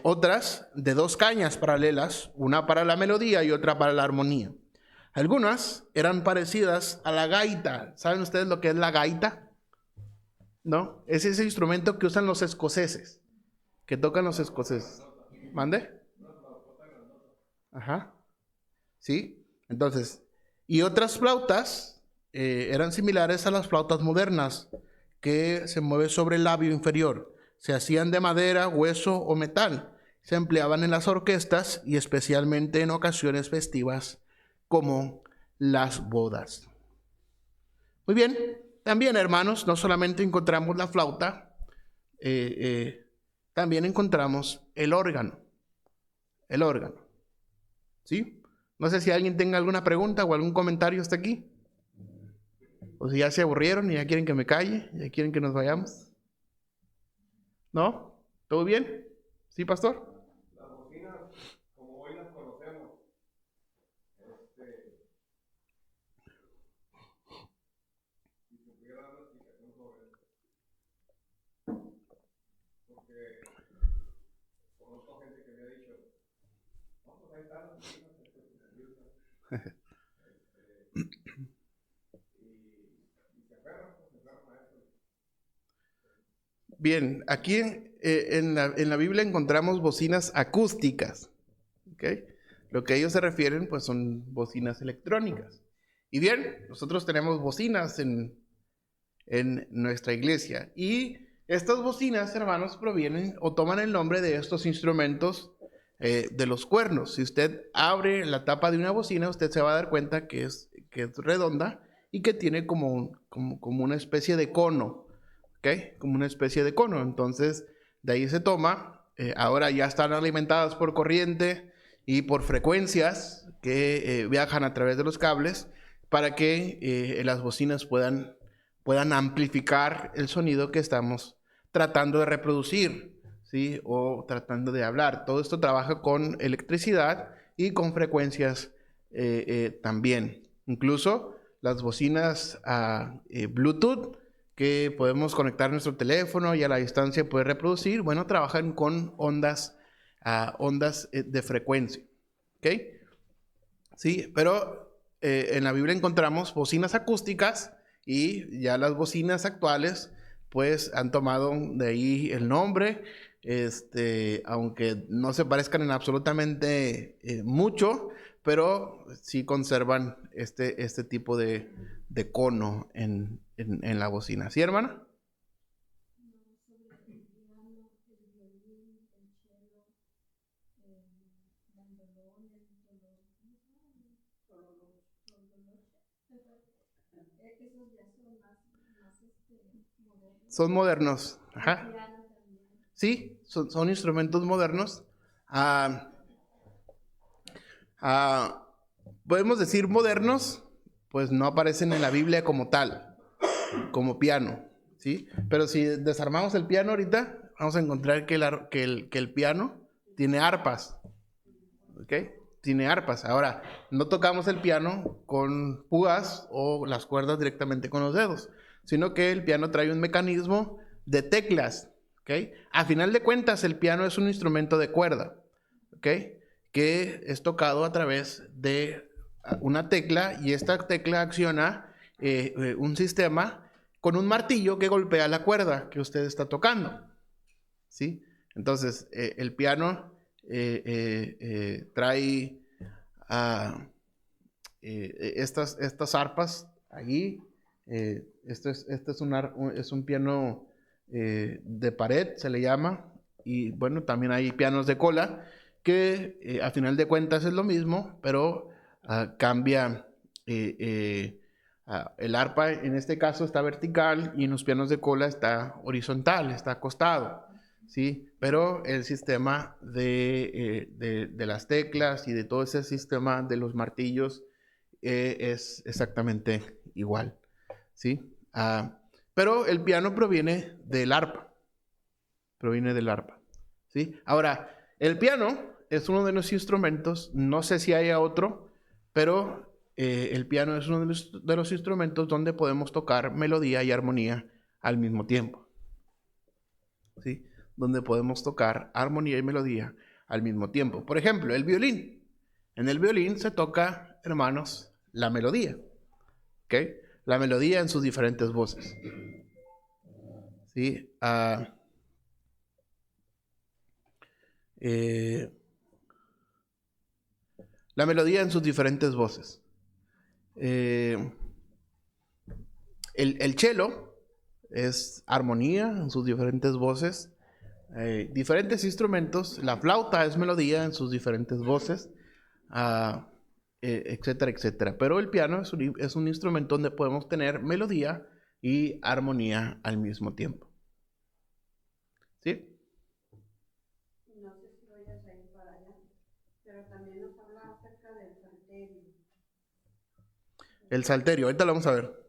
Otras de dos cañas paralelas, una para la melodía y otra para la armonía. Algunas eran parecidas a la gaita. ¿Saben ustedes lo que es la gaita? ¿No? Es ese instrumento que usan los escoceses, que tocan los escoceses. ¿Mande? Ajá. ¿Sí? Entonces, y otras flautas eran similares a las flautas modernas, que se mueven sobre el labio inferior. Se hacían de madera, hueso o metal. Se empleaban en las orquestas y especialmente en ocasiones festivas como las bodas. Muy bien, también, hermanos, no solamente encontramos la flauta, también encontramos el órgano. El órgano. ¿Sí? No sé si alguien tenga alguna pregunta o algún comentario hasta aquí. O si ya se aburrieron y ya quieren que me calle, ya quieren que nos vayamos. ¿No? ¿Todo bien? ¿Sí, pastor? Las bocinas, como hoy las conocemos, si se pudiera dar una explicación sobre eso, porque conozco gente que me ha dicho, no, pues ahí están las bocinas, y se aferran a eso. Bien, aquí en la Biblia encontramos bocinas acústicas. ¿Okay? Lo que ellos se refieren, pues, son bocinas electrónicas. Y bien, nosotros tenemos bocinas en nuestra iglesia. Y estas bocinas, hermanos, provienen o toman el nombre de estos instrumentos de los cuernos. Si usted abre la tapa de una bocina, usted se va a dar cuenta que es redonda y que tiene como una especie de cono. ¿Okay? Como una especie de cono. Entonces, de ahí se toma. Ahora ya están alimentadas por corriente y por frecuencias que viajan a través de los cables para que las bocinas puedan amplificar el sonido que estamos tratando de reproducir, ¿sí? O tratando de hablar. Todo esto trabaja con electricidad y con frecuencias también. Incluso las bocinas Bluetooth, que podemos conectar nuestro teléfono y a la distancia poder reproducir, bueno, trabajan con ondas de frecuencia. ¿Ok? Sí, pero en la Biblia encontramos bocinas acústicas y ya las bocinas actuales pues han tomado de ahí el nombre, aunque no se parezcan en absolutamente mucho, pero sí conservan este tipo de cono en la bocina. ¿Sí, hermana? Son modernos. Ajá. Sí, son instrumentos modernos. Podemos decir modernos, pues no aparecen en la Biblia como tal, como piano, ¿sí? Pero si desarmamos el piano ahorita, vamos a encontrar que el piano tiene arpas. ¿Ok? Tiene arpas. Ahora, no tocamos el piano con púas o las cuerdas directamente con los dedos, sino que el piano trae un mecanismo de teclas. ¿Ok? A final de cuentas, el piano es un instrumento de cuerda. ¿Ok? Que es tocado a través de una tecla, y esta tecla acciona un sistema con un martillo que golpea la cuerda que usted está tocando. ¿Sí? Entonces, el piano trae estas arpas allí. Este es un piano de pared, se le llama. Y bueno, también hay pianos de cola, que a final de cuentas es lo mismo, pero cambia. El arpa en este caso está vertical, y en los pianos de cola está horizontal, está acostado, ¿sí? Pero el sistema de las teclas y de todo ese sistema de los martillos es exactamente igual, ¿sí? Pero el piano proviene del arpa, ¿sí? Ahora, el piano es uno de los instrumentos, no sé si haya otro, pero el piano es uno de los instrumentos donde podemos tocar melodía y armonía al mismo tiempo, ¿sí? Donde podemos tocar armonía y melodía al mismo tiempo. Por ejemplo, el violín. En el violín se toca, hermanos, la melodía, ¿ok? La melodía en sus diferentes voces, ¿sí? La melodía en sus diferentes voces. El cello es armonía en sus diferentes voces. Diferentes instrumentos. La flauta es melodía en sus diferentes voces, etcétera, etcétera. Pero el piano es un instrumento donde podemos tener melodía y armonía al mismo tiempo. ¿Sí? No sé si vayas a ir para allá, pero también nos habla acerca del salterio. El salterio, ahorita lo vamos a ver.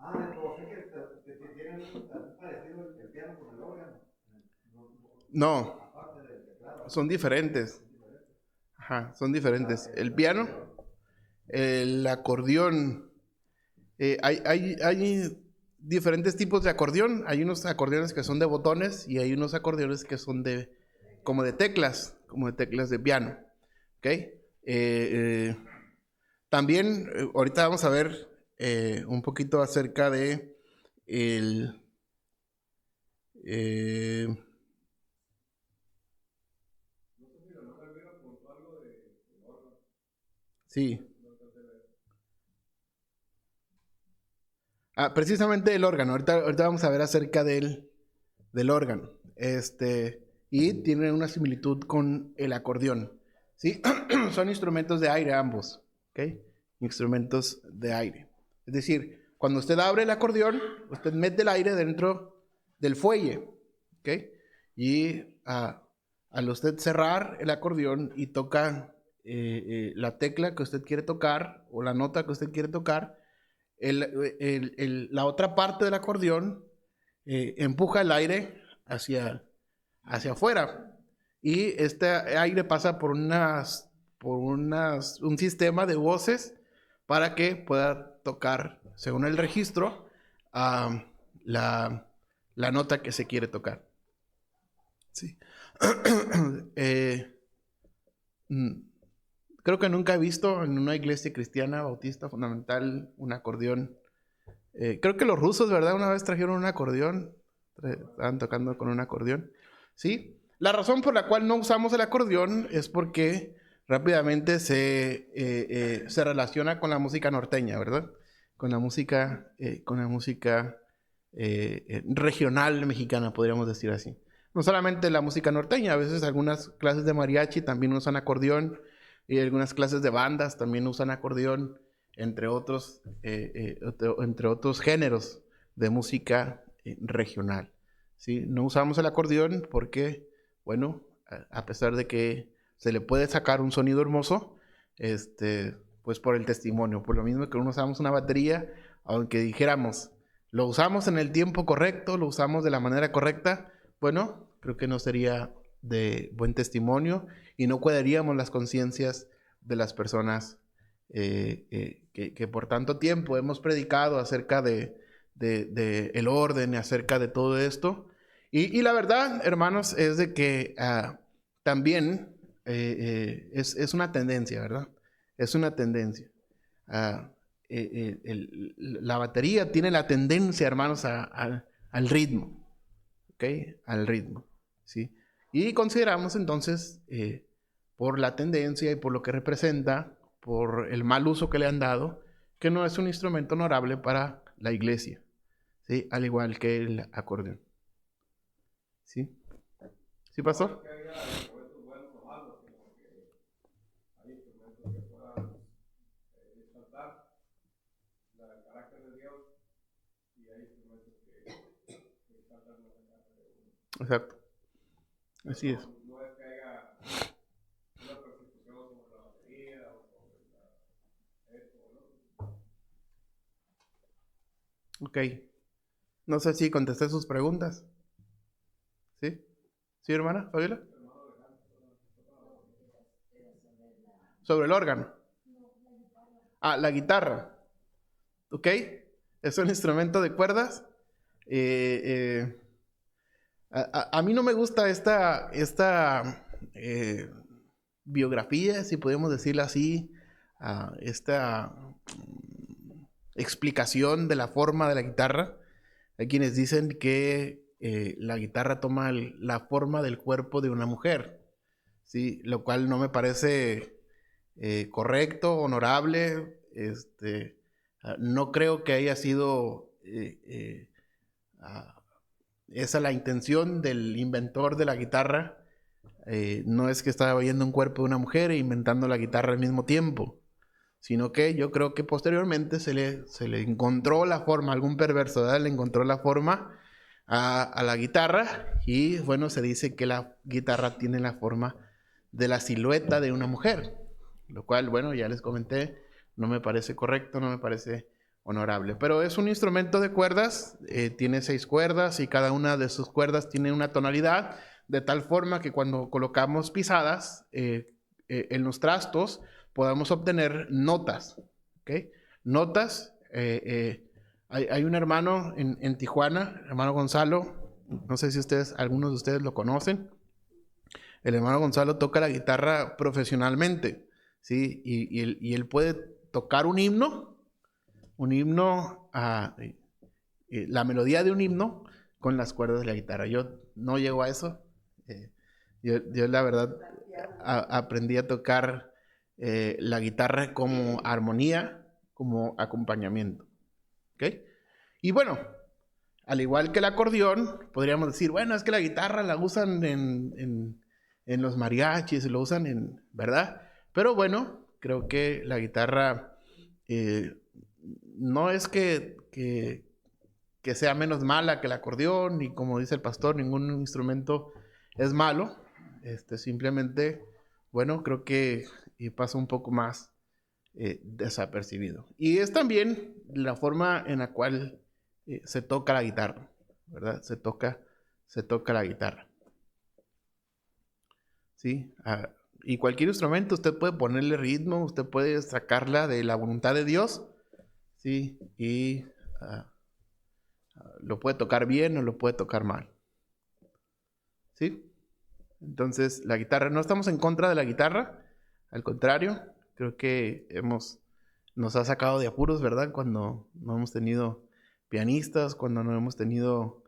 Entonces que tienen un parecido el piano con el órgano. No, Aparte del teclado. son diferentes. Ajá, son diferentes. El piano, el acordeón. Hay diferentes tipos de acordeón. Hay unos acordeones que son de botones, y hay unos acordeones que son como de teclas de piano. ¿Ok? También, ahorita vamos a ver un poquito acerca de el... sí. Precisamente el órgano. Ahorita vamos a ver acerca del órgano. Y tiene una similitud con el acordeón. ¿Sí? Son instrumentos de aire ambos. ¿Ok? Instrumentos de aire. Es decir, cuando usted abre el acordeón, usted mete el aire dentro del fuelle. ¿Ok? Y al usted cerrar el acordeón y toca la tecla que usted quiere tocar o la nota que usted quiere tocar, la otra parte del acordeón empuja el aire hacia afuera, y este aire pasa por un sistema de voces para que pueda tocar, según el registro, la nota que se quiere tocar. Sí. Creo que nunca he visto en una iglesia cristiana bautista fundamental un acordeón. Creo que los rusos, ¿verdad? Una vez trajeron un acordeón. Estaban tocando con un acordeón. ¿Sí? La razón por la cual no usamos el acordeón es porque rápidamente se relaciona con la música norteña, ¿verdad? Con la música regional mexicana, podríamos decir así. No solamente la música norteña, a veces algunas clases de mariachi también usan acordeón, y algunas clases de bandas también usan acordeón, entre otros géneros de música regional. ¿Sí? No usamos el acordeón porque, bueno, a pesar de que se le puede sacar un sonido hermoso, pues por el testimonio, por lo mismo que no usamos una batería, aunque dijéramos, lo usamos en el tiempo correcto, lo usamos de la manera correcta, bueno, creo que no sería de buen testimonio y no cuidaríamos las conciencias de las personas que por tanto tiempo hemos predicado acerca de el orden y acerca de todo esto. Y la verdad, hermanos, es de que también es una tendencia, ¿verdad? Es una tendencia. La batería tiene la tendencia, hermanos, al ritmo, ¿ok? Al ritmo, ¿sí? Y consideramos entonces, por la tendencia y por lo que representa, por el mal uso que le han dado, que no es un instrumento honorable para la iglesia, ¿sí? Al igual que el acordeón. ¿Sí? ¿Sí, pastor? Que haya instrumentos buenos o malos, sino que hay instrumentos que puedan exaltar el carácter de Dios y hay instrumentos que exaltan la carácter de uno. Exacto. Así es. No es que haya una persecución sobre la batería o sobre esto o no. Ok. No sé si contesté sus preguntas. ¿Sí? ¿Sí, hermana? ¿Fabiola? Sobre el órgano. Ah, la guitarra. ¿Ok? Es un instrumento de cuerdas. A mí no me gusta esta biografía, si podemos decirlo así, esta explicación de la forma de la guitarra. Hay quienes dicen que la guitarra toma la forma del cuerpo de una mujer, ¿sí? Lo cual no me parece correcto, honorable. No creo que haya sido esa la intención del inventor de la guitarra. No es que estaba viendo un cuerpo de una mujer e inventando la guitarra al mismo tiempo, sino que yo creo que posteriormente se le encontró la forma, algún perverso, ¿verdad? Le encontró la forma a la guitarra y bueno, se dice que la guitarra tiene la forma de la silueta de una mujer, lo cual, bueno, ya les comenté, no me parece correcto, no me parece honorable, pero es un instrumento de cuerdas, tiene 6 cuerdas y cada una de sus cuerdas tiene una tonalidad, de tal forma que cuando colocamos pisadas en los trastos, podamos obtener notas, ¿ok? Notas. Hay un hermano en Tijuana, hermano Gonzalo, no sé si algunos de ustedes lo conocen. El hermano Gonzalo toca la guitarra profesionalmente, ¿sí? Y él puede tocar un himno, la melodía de un himno con las cuerdas de la guitarra. Yo no llego a eso. Yo la verdad aprendí a tocar la guitarra como armonía, como acompañamiento. ¿Ok? Y bueno, al igual que el acordeón, podríamos decir, bueno, es que la guitarra la usan en los mariachis, lo usan ¿verdad? Pero bueno, creo que la guitarra no es que sea menos mala que el acordeón, ni como dice el pastor, ningún instrumento es malo. Simplemente, bueno, creo que pasa un poco más desapercibido. Y es también la forma en la cual se toca la guitarra, ¿verdad? Se toca la guitarra. ¿Sí? Y cualquier instrumento usted puede ponerle ritmo, usted puede sacarla de la voluntad de Dios, ¿sí? Y lo puede tocar bien o lo puede tocar mal. ¿Sí? Entonces, la guitarra, no estamos en contra de la guitarra, al contrario, creo que nos ha sacado de apuros, ¿verdad? Cuando no hemos tenido pianistas, cuando no hemos tenido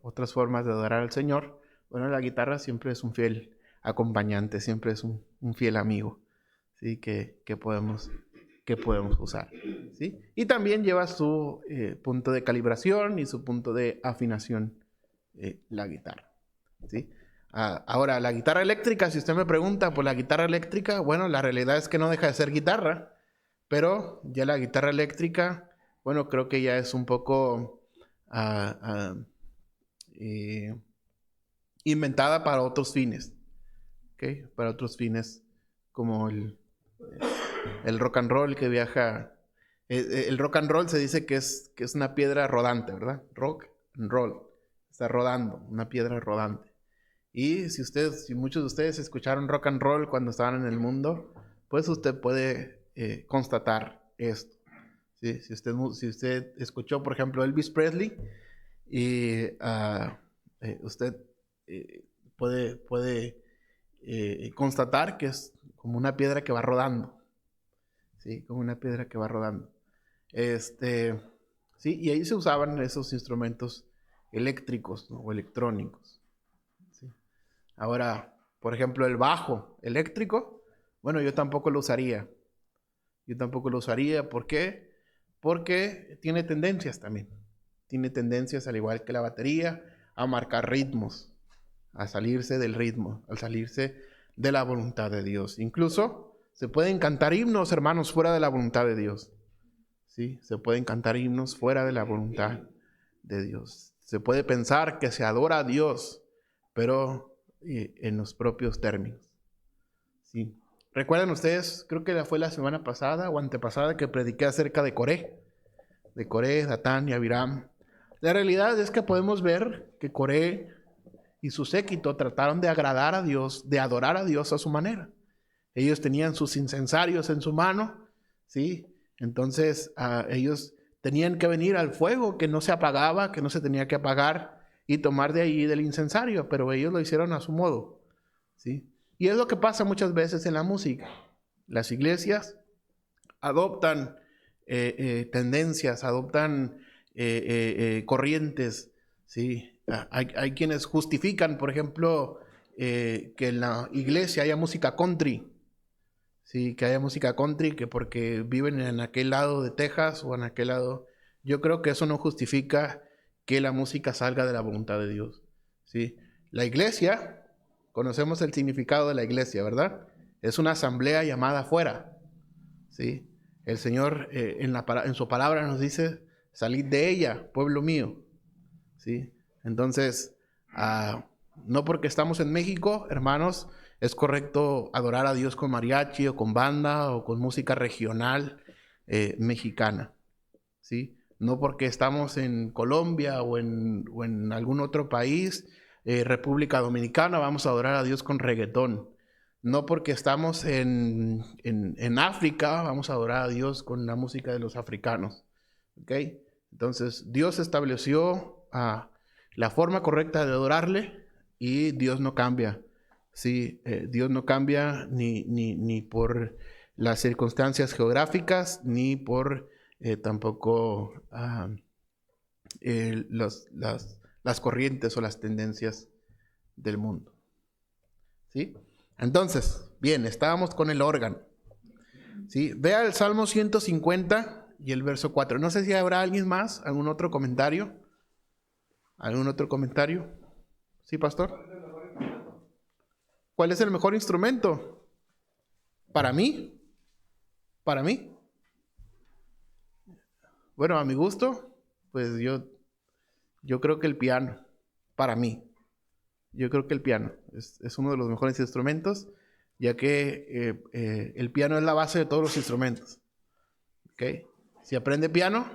otras formas de adorar al Señor. Bueno, la guitarra siempre es un fiel acompañante, siempre es un fiel amigo, ¿sí? Que podemos usar, ¿sí? Y también lleva su punto de calibración y su punto de afinación, la guitarra, ¿sí? Ahora, la guitarra eléctrica, si usted me pregunta por la guitarra eléctrica, bueno, la realidad es que no deja de ser guitarra, pero ya la guitarra eléctrica, bueno, creo que ya es un poco inventada para otros fines, ¿okay? Para otros fines como el rock and roll que viaja El rock and roll se dice que es una piedra rodante, ¿verdad? Rock and roll. Está rodando, una piedra rodante. Y si muchos de ustedes escucharon rock and roll cuando estaban en el mundo, pues usted puede constatar esto. ¿Sí? Si usted escuchó, por ejemplo, Elvis Presley, y usted puede constatar que es como una piedra que va rodando. ¿Sí? Como una piedra que va rodando. Sí, y ahí se usaban esos instrumentos eléctricos, ¿no? O electrónicos. ¿Sí? Ahora, por ejemplo, el bajo eléctrico, bueno, yo tampoco lo usaría. ¿Por qué? Porque tiene tendencias también. Tiene tendencias, al igual que la batería, a marcar ritmos, a salirse del ritmo, a salirse de la voluntad de Dios. Incluso se pueden cantar himnos, hermanos, fuera de la voluntad de Dios. ¿Sí? Se pueden cantar himnos fuera de la voluntad de Dios. Se puede pensar que se adora a Dios, pero en los propios términos. ¿Sí? ¿Recuerdan ustedes? Creo que fue la semana pasada o antepasada que prediqué acerca de Coré, Datán y Abiram. La realidad es que podemos ver que Coré y su séquito trataron de agradar a Dios, de adorar a Dios a su manera. Ellos tenían sus incensarios en su mano, ¿sí? Entonces ellos tenían que venir al fuego que no se apagaba, que no se tenía que apagar, y tomar de ahí del incensario, pero ellos lo hicieron a su modo, ¿sí? Y es lo que pasa muchas veces en la música. Las iglesias adoptan tendencias, adoptan corrientes, ¿sí? Hay quienes justifican, por ejemplo, que en la iglesia haya música country. Sí, que haya música country, que porque viven en aquel lado de Texas o en aquel lado. Yo creo que eso no justifica que la música salga de la voluntad de Dios. ¿Sí? La iglesia, conocemos el significado de la iglesia, ¿verdad? Es una asamblea llamada afuera. ¿Sí? El Señor en su palabra nos dice, salid de ella, pueblo mío. ¿Sí? Entonces, no porque estamos en México, hermanos, es correcto adorar a Dios con mariachi o con banda o con música regional mexicana, ¿sí? No porque estamos en Colombia o en algún otro país, República Dominicana, vamos a adorar a Dios con reggaetón. No porque estamos en África, vamos a adorar a Dios con la música de los africanos, ¿ok? Entonces, Dios estableció la forma correcta de adorarle y Dios no cambia. Sí, Dios no cambia ni por las circunstancias geográficas, ni por tampoco las corrientes o las tendencias del mundo. ¿Sí? Entonces, bien, estábamos con el órgano. ¿Sí? Vea el Salmo 150 y el verso 4. No sé si habrá alguien más, algún otro comentario. ¿Algún otro comentario? ¿Sí, pastor? ¿Cuál es el mejor instrumento? Para mí. Para mí. Bueno, a mi gusto, pues yo creo que el piano. Para mí. Yo creo que el piano es uno de los mejores instrumentos, ya que el piano es la base de todos los instrumentos. ¿Okay? Si aprende piano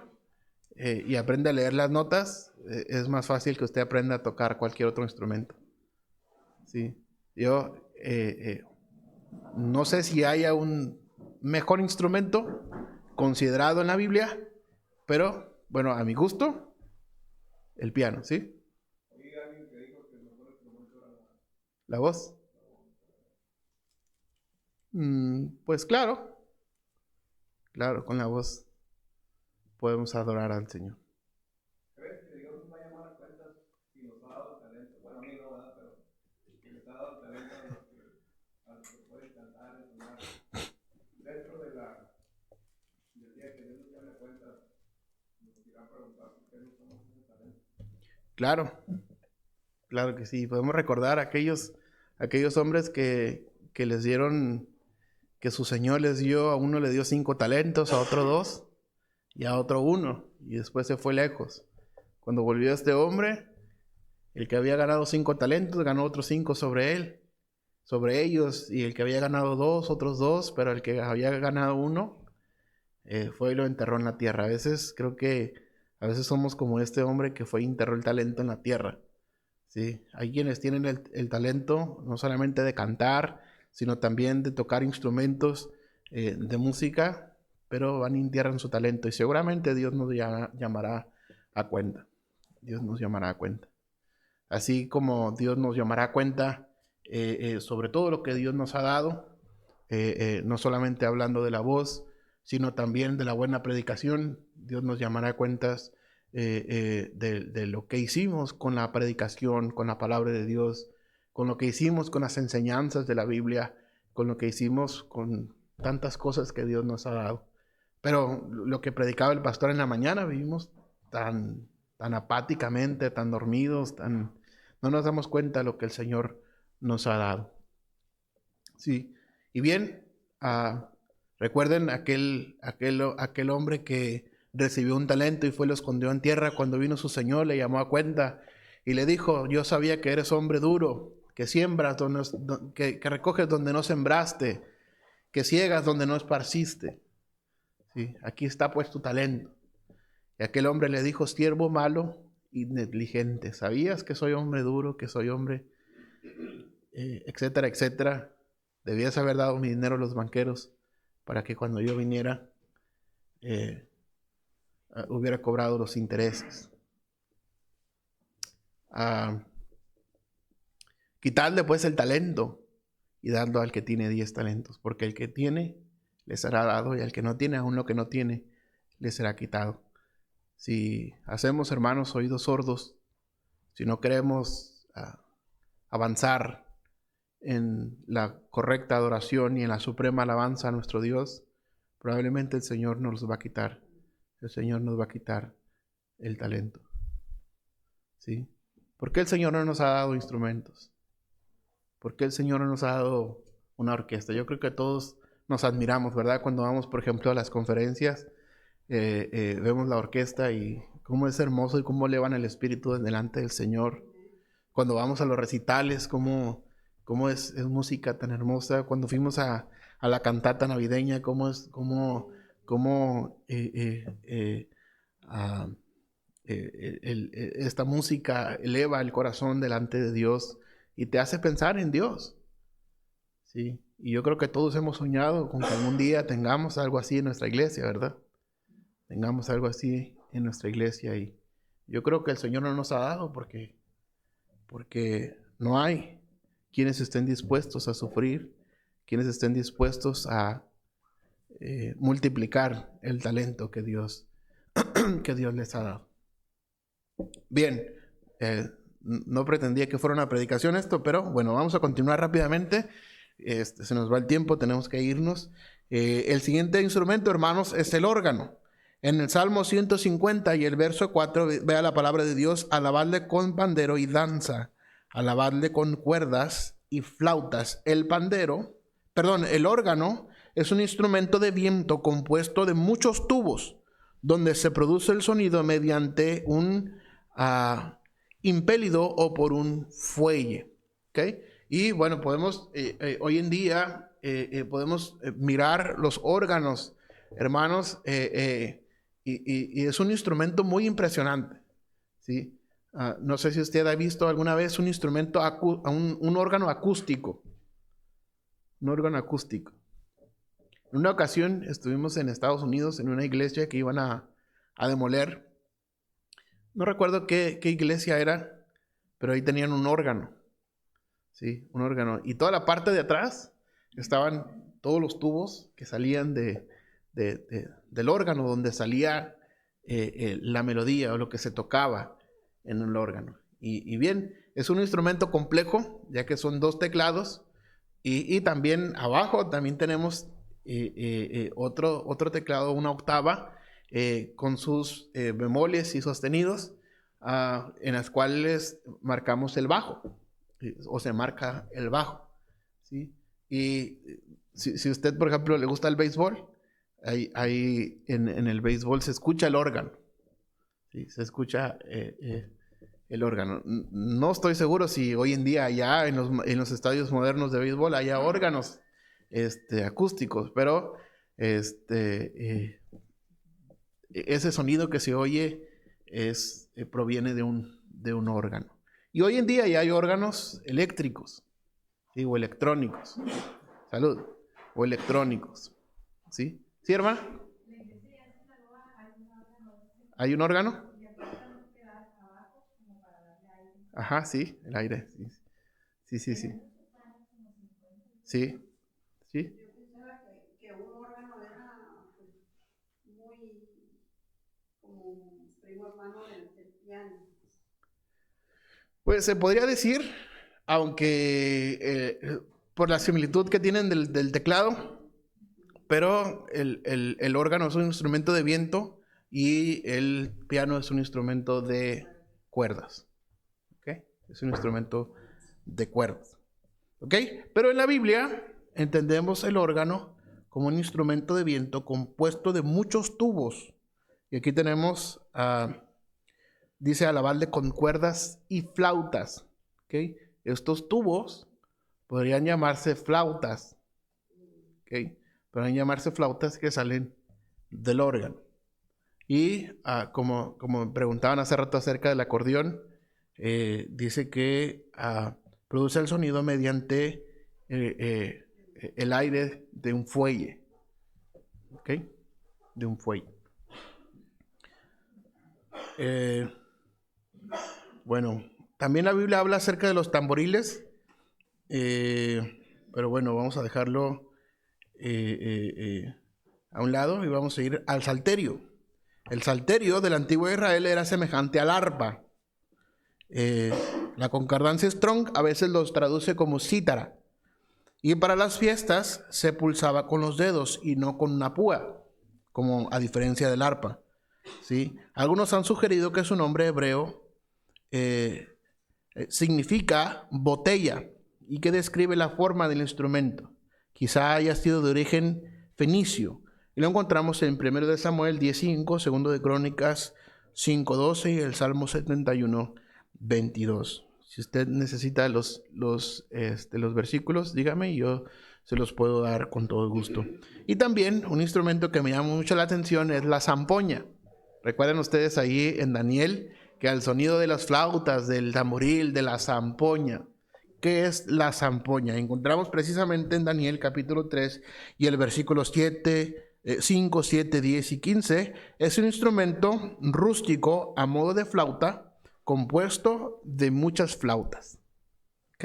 y aprende a leer las notas, es más fácil que usted aprenda a tocar cualquier otro instrumento. ¿Sí? Yo no sé si haya un mejor instrumento considerado en la Biblia, pero bueno, a mi gusto, el piano, ¿sí? ¿La voz? Pues claro, con la voz podemos adorar al Señor. ¿Crees que Dios nos va a llamar a cuentas si nos ha dado talento? Bueno, a mí no, ¿verdad? Pero que les ha dado talento a los que pueden cantar, entonar. Dentro del día que Dios nos llame a cuentas, nos irá a preguntar por qué no somos ese talento. Claro que sí. Podemos recordar a aquellos hombres que les dieron, que su Señor les dio, a uno le dio 5 talentos, a otro 2 y a otro 1, y después se fue lejos. Cuando volvió este hombre, el que había ganado 5 talentos ganó otros 5 sobre ellos, y el que había ganado 2, otros 2, pero el que había ganado 1 fue y lo enterró en la tierra. A veces somos como este hombre que fue y enterró el talento en la tierra. ¿Sí? Hay quienes tienen el talento no solamente de cantar, sino también de tocar instrumentos de música, pero van y entierran su talento y seguramente Dios nos llamará a cuenta. Dios nos llamará a cuenta. Así como Dios nos llamará a cuenta sobre todo lo que Dios nos ha dado, no solamente hablando de la voz, sino también de la buena predicación. Dios nos llamará a cuentas de lo que hicimos con la predicación, con la palabra de Dios, con lo que hicimos con las enseñanzas de la Biblia, con lo que hicimos con tantas cosas que Dios nos ha dado. Pero lo que predicaba el pastor en la mañana, vivimos tan apáticamente, tan dormidos, no nos damos cuenta de lo que el Señor nos ha dado. Sí. Y bien, recuerden aquel hombre que recibió un talento y fue y lo escondió en tierra. Cuando vino su Señor, le llamó a cuenta y le dijo: yo sabía que eres hombre duro, que siembras que recoges donde no sembraste, que ciegas donde no esparciste. Sí, aquí está pues tu talento. Y aquel hombre le dijo: siervo malo y negligente, ¿sabías que soy hombre duro, que soy hombre, etcétera, etcétera? Debías haber dado mi dinero a los banqueros para que cuando yo viniera hubiera cobrado los intereses. Quitarle pues el talento y darlo al que tiene 10 talentos, porque el que tiene le será dado y al que no tiene, aún lo que no tiene, le será quitado. Si hacemos, hermanos, oídos sordos, si no queremos avanzar en la correcta adoración y en la suprema alabanza a nuestro Dios, probablemente el Señor nos va a quitar. El Señor nos va a quitar el talento. ¿Sí? ¿Por qué el Señor no nos ha dado instrumentos? ¿Por qué el Señor no nos ha dado una orquesta? Yo creo que todos nos admiramos, ¿verdad? Cuando vamos, por ejemplo, a las conferencias, vemos la orquesta y cómo es hermoso y cómo elevan el espíritu delante del Señor. Cuando vamos a los recitales, cómo es música tan hermosa. Cuando fuimos a la cantata navideña, esta música eleva el corazón delante de Dios y te hace pensar en Dios. ¿Sí? Y yo creo que todos hemos soñado con que algún día tengamos algo así en nuestra iglesia, ¿verdad? Tengamos algo así en nuestra iglesia, y yo creo que el Señor no nos ha dado porque no hay quienes estén dispuestos a sufrir, quienes estén dispuestos a multiplicar el talento que Dios les ha dado. Bien, no pretendía que fuera una predicación esto, pero bueno, vamos a continuar rápidamente. Se nos va el tiempo, tenemos que irnos. El siguiente instrumento, hermanos, es el órgano. En el Salmo 150 y el verso 4, vea la palabra de Dios: alabadle con pandero y danza, alabadle con cuerdas y flautas. El órgano es un instrumento de viento compuesto de muchos tubos, donde se produce el sonido mediante un impélido o por un fuelle. ¿Okay? Y bueno, podemos hoy en día podemos mirar los órganos, hermanos, y es un instrumento muy impresionante, ¿sí? No sé si usted ha visto alguna vez un instrumento, un órgano acústico. Un órgano acústico. En una ocasión estuvimos en Estados Unidos en una iglesia que iban a demoler. No recuerdo qué iglesia era, pero ahí tenían un órgano. Sí, un órgano. Y toda la parte de atrás estaban todos los tubos que salían del órgano, donde salía la melodía o lo que se tocaba en el órgano. Y bien, es un instrumento complejo, ya que son 2 teclados. Y también abajo también tenemos otro teclado, una octava, con sus bemoles y sostenidos, en las cuales marcamos el bajo, o se marca el bajo, ¿sí? Y si usted, por ejemplo, le gusta el béisbol, ahí en el béisbol se escucha el órgano, ¿sí? Se escucha el órgano. No estoy seguro si hoy en día ya en los estadios modernos de béisbol haya órganos acústicos, pero ese sonido que se oye proviene de un órgano. Y hoy en día ya hay órganos eléctricos, ¿sí? O electrónicos. Salud. O electrónicos. ¿Sí? ¿Sí, hermana? ¿Hay un órgano? Ajá, sí, el aire. Sí, sí, sí. Sí, sí. Yo pensaba que un órgano era pues, muy como primo hermano del piano. Pues se podría decir, aunque por la similitud que tienen del teclado, pero el órgano es un instrumento de viento y el piano es un instrumento de cuerdas. ¿Ok? Es un instrumento de cuerdas. ¿Ok? Pero en la Biblia entendemos el órgano como un instrumento de viento compuesto de muchos tubos. Y aquí tenemos, dice alabarle con cuerdas y flautas. ¿Ok? Estos tubos podrían llamarse flautas. ¿Ok? Podrían llamarse flautas que salen del órgano. Y como me preguntaban hace rato acerca del acordeón, dice que produce el sonido mediante el aire de un fuelle. ¿Ok? De un fuelle. Bueno, también la Biblia habla acerca de los tamboriles, pero bueno, vamos a dejarlo a un lado y vamos a ir al salterio. El salterio del antiguo Israel era semejante al arpa. La concordancia Strong a veces los traduce como cítara. Y para las fiestas se pulsaba con los dedos y no con una púa, como a diferencia del arpa. ¿Sí? Algunos han sugerido que su nombre hebreo significa botella y que describe la forma del instrumento. Quizá haya sido de origen fenicio. Y lo encontramos en 1 de Samuel 10:5, 2 de Crónicas 5:12 y el Salmo 71:22. Si usted necesita los versículos, dígame y yo se los puedo dar con todo gusto. Y también un instrumento que me llama mucho la atención es la zampoña. Recuerden ustedes ahí en Daniel que al sonido de las flautas, del tamboril, de la zampoña. ¿Qué es la zampoña? Encontramos precisamente en Daniel capítulo 3 y el versículo 5, 7, 10 y 15. Es un instrumento rústico a modo de flauta compuesto de muchas flautas. ¿Ok?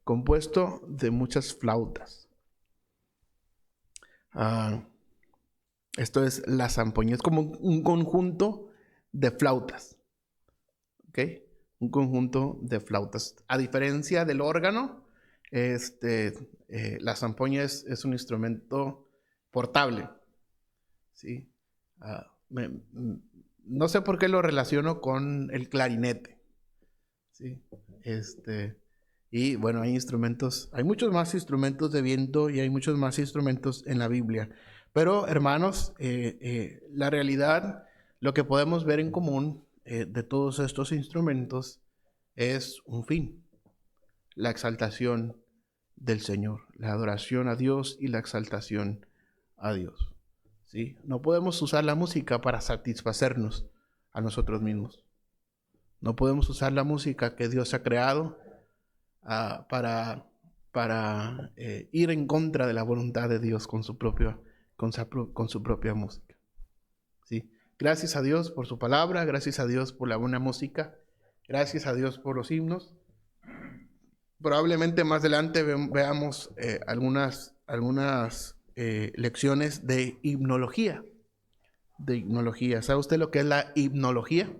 Compuesto de muchas flautas. Esto es la zampoña. Es como un conjunto de flautas. ¿Ok? Un conjunto de flautas. A diferencia del órgano, la zampoña es un instrumento portable. ¿Sí? No sé por qué lo relaciono con el clarinete. ¿Sí? Y bueno, hay muchos más instrumentos de viento y hay muchos más instrumentos en la Biblia. Pero hermanos, la realidad, lo que podemos ver en común de todos estos instrumentos es un fin: la exaltación del Señor, la adoración a Dios y la exaltación a Dios. ¿Sí? No podemos usar la música para satisfacernos a nosotros mismos. No podemos usar la música que Dios ha creado para ir en contra de la voluntad de Dios con su propia música. ¿Sí? Gracias a Dios por su palabra, gracias a Dios por la buena música, gracias a Dios por los himnos. Probablemente más adelante veamos algunas lecciones de himnología. ¿Sabe usted lo que es la himnología?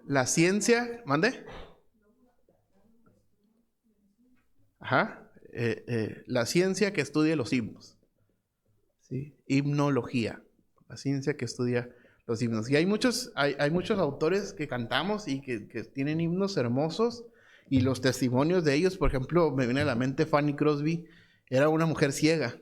La ciencia, ¿mande? Ajá. La ciencia que estudia los himnos. ¿Sí? Himnología. La ciencia que estudia los himnos. Y hay muchos autores que cantamos y que tienen himnos hermosos. Y los testimonios de ellos, por ejemplo, me viene a la mente Fanny Crosby. Era una mujer ciega.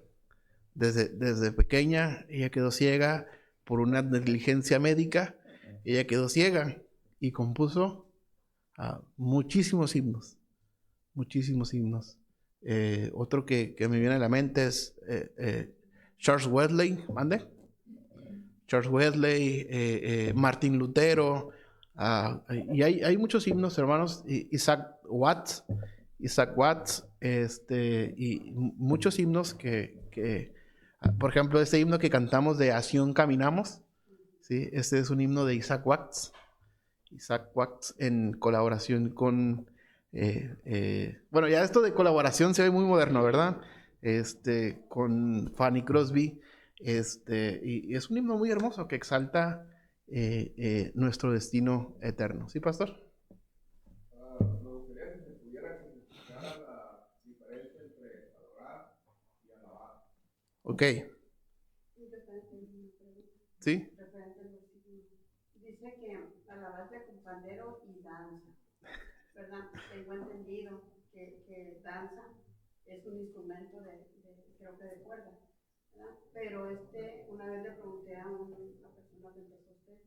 Desde pequeña ella quedó ciega por una negligencia médica. Ella quedó ciega y compuso muchísimos himnos. Otro que me viene a la mente es Charles Wesley, ¿mande? Charles Wesley, Martín Lutero, y hay muchos himnos, hermanos. Isaac Watts, y muchos himnos por ejemplo, este himno que cantamos de Hacia un caminamos, ¿sí? Este es un himno de Isaac Watts en colaboración con, bueno, ya esto de colaboración se ve muy moderno, ¿verdad? Con Fanny Crosby, y es un himno muy hermoso que exalta nuestro destino eterno. ¿Sí, pastor? Me gustaría que se pudiera explicar la diferencia entre adorar y alabar. Ok. ¿Sí? Dice que alabarse con pandero y danza, ¿verdad? Tengo entendido que danza es un instrumento creo que de cuerda, ¿verdad? Pero una vez le pregunté a una persona que empezó usted,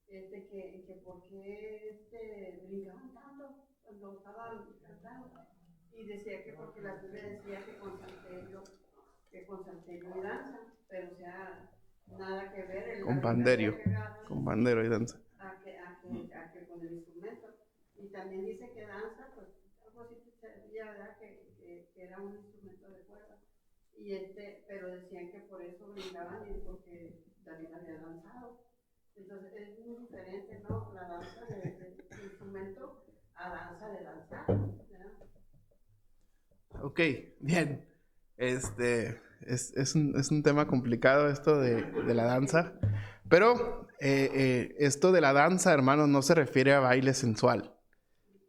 que por qué brincaban tanto cuando estaban cantando, y decía que porque la Biblia decía que con salterio y danza, pero o sea, nada que ver con pandero y danza. A que con el instrumento. Y también dice que danza, pues algo así sería, ¿verdad? Que era un instrumento de cuerda. Pero decían que por eso brindaban y porque David había danzado. Entonces es muy diferente, ¿no? La danza de instrumento a danza de danzar, ¿verdad? Ok, bien. Es un tema complicado esto de la danza. Pero esto de la danza, hermanos, no se refiere a baile sensual.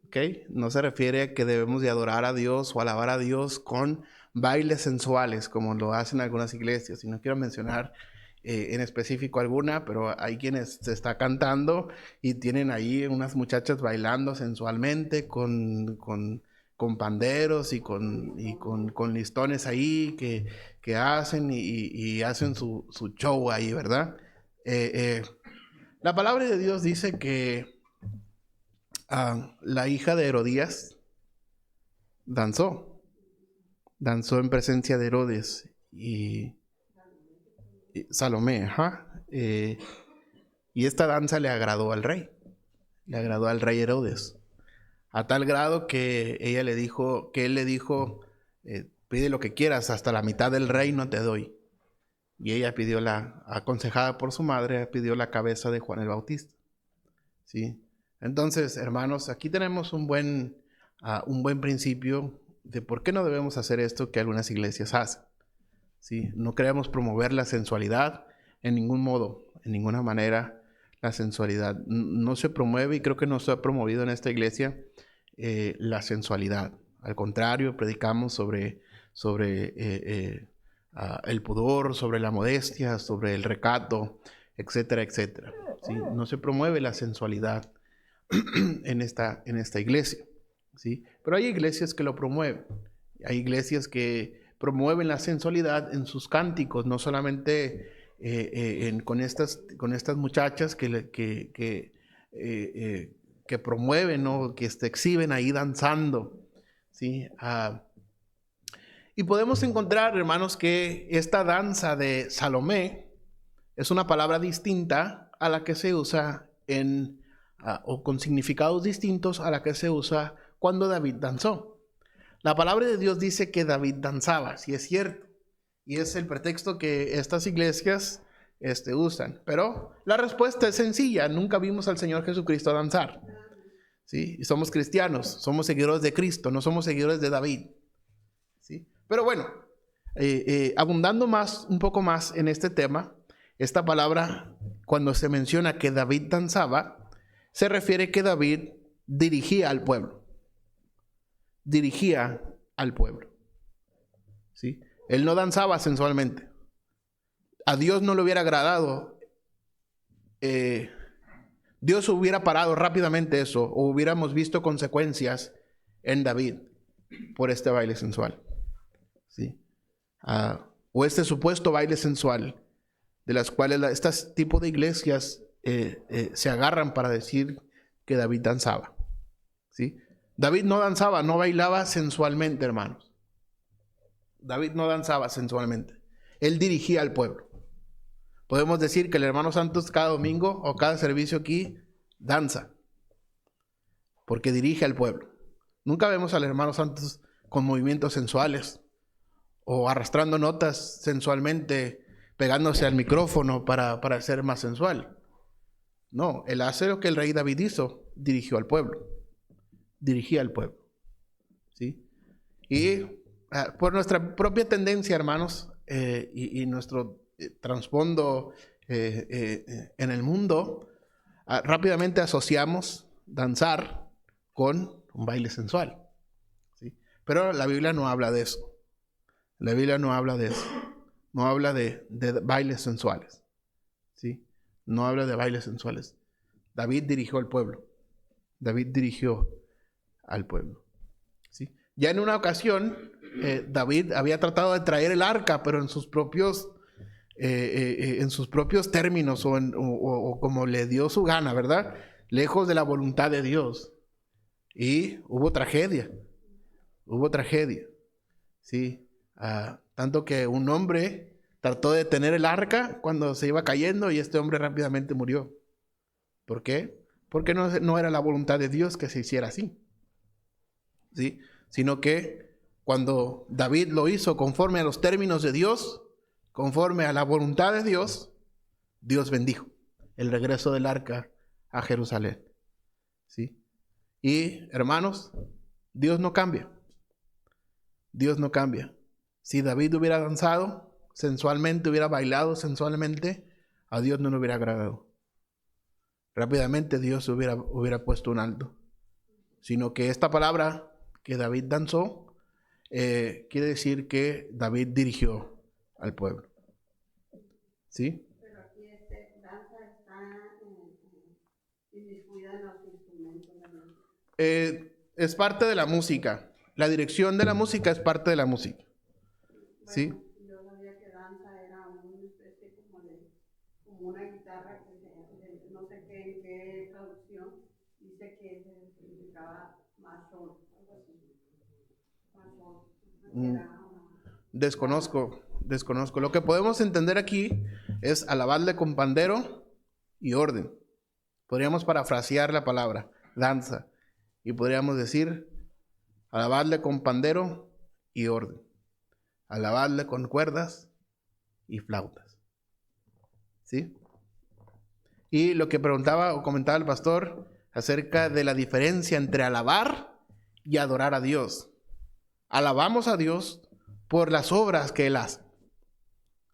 ¿Ok? No se refiere a que debemos de adorar a Dios o alabar a Dios con bailes sensuales, como lo hacen algunas iglesias. Y no quiero mencionar en específico alguna, pero hay quienes se está cantando y tienen ahí unas muchachas bailando sensualmente con panderos y con listones ahí que hacen y hacen su show ahí, ¿verdad? La palabra de Dios dice que la hija de Herodías danzó en presencia de Herodes y Salomé, y esta danza le agradó al rey Herodes, a tal grado que él le dijo, pide lo que quieras, hasta la mitad del reino te doy. Y ella pidió aconsejada por su madre, pidió la cabeza de Juan el Bautista. ¿Sí? Entonces, hermanos, aquí tenemos un buen principio de por qué no debemos hacer esto que algunas iglesias hacen. ¿Sí? No queremos promover la sensualidad en ningún modo, en ninguna manera. La sensualidad no se promueve, y creo que no se ha promovido en esta iglesia la sensualidad. Al contrario, predicamos sobre el pudor, sobre la modestia, sobre el recato, etcétera, etcétera. ¿Sí? No se promueve la sensualidad en esta iglesia, ¿sí? Pero hay iglesias que lo promueven. Hay iglesias que promueven la sensualidad en sus cánticos, no solamente con estas muchachas que promueven, ¿no? Que exhiben ahí danzando, ¿sí? Y podemos encontrar, hermanos, que esta danza de Salomé es una palabra distinta a la que se usa o con significados distintos a la que se usa cuando David danzó. La palabra de Dios dice que David danzaba, sí es cierto, y es el pretexto que estas iglesias usan. Pero la respuesta es sencilla: nunca vimos al Señor Jesucristo danzar. ¿Sí? Y somos cristianos, somos seguidores de Cristo, no somos seguidores de David. ¿Sí? Pero bueno, abundando un poco más en este tema, esta palabra, cuando se menciona que David danzaba, se refiere que David dirigía al pueblo. ¿Sí? Él no danzaba sensualmente. A Dios no le hubiera agradado. Dios hubiera parado rápidamente eso, o hubiéramos visto consecuencias en David por este baile sensual. ¿Sí? O este supuesto baile sensual, de las cuales este tipo de iglesias se agarran para decir que David danzaba. ¿Sí? David no danzaba, no bailaba sensualmente, hermanos. David no danzaba sensualmente. Él dirigía al pueblo. Podemos decir que el hermano Santos cada domingo o cada servicio aquí danza, porque dirige al pueblo. Nunca vemos al hermano Santos con movimientos sensuales o arrastrando notas sensualmente, pegándose al micrófono para ser más sensual. No, él hace lo que el rey David hizo, dirigió al pueblo, dirigía al pueblo. ¿Sí? Y por nuestra propia tendencia, hermanos, y nuestro trasfondo en el mundo, rápidamente asociamos danzar con un baile sensual. ¿Sí? Pero la Biblia no habla de eso. La Biblia no habla de eso. No habla de bailes sensuales. ¿Sí? No habla de bailes sensuales. David dirigió al pueblo. David dirigió al pueblo. ¿Sí? Ya en una ocasión, David había tratado de traer el arca, pero en sus propios términos o como le dio su gana, ¿verdad? Lejos de la voluntad de Dios. Y hubo tragedia. ¿Sí? Tanto que un hombre trató de detener el arca cuando se iba cayendo y este hombre rápidamente murió. ¿Por qué? Porque no era la voluntad de Dios que se hiciera así. ¿Sí? Sino que cuando David lo hizo conforme a los términos de Dios, conforme a la voluntad de Dios, Dios bendijo el regreso del arca a Jerusalén. ¿Sí? Y hermanos, Dios no cambia. Dios no cambia. Si David hubiera danzado sensualmente, hubiera bailado sensualmente, a Dios no le hubiera agradado. Rápidamente Dios hubiera puesto un alto. Sino que esta palabra que David danzó, quiere decir que David dirigió al pueblo. ¿Sí? Pero aquí danza está inmiscuida en los instrumentos de música. Es parte de la música. La dirección de la música es parte de la música. ¿Sí? Bueno, yo sabía que danza era una especie como una guitarra no sé en qué traducción dice que significaba machón, algo así. Desconozco. Lo que podemos entender aquí es alabarle con pandero y orden. Podríamos parafrasear la palabra danza y podríamos decir alabarle con pandero y orden. Alabarle con cuerdas y flautas. ¿Sí? Y lo que preguntaba o comentaba el pastor acerca de la diferencia entre alabar y adorar a Dios. Alabamos a Dios por las obras que Él hace.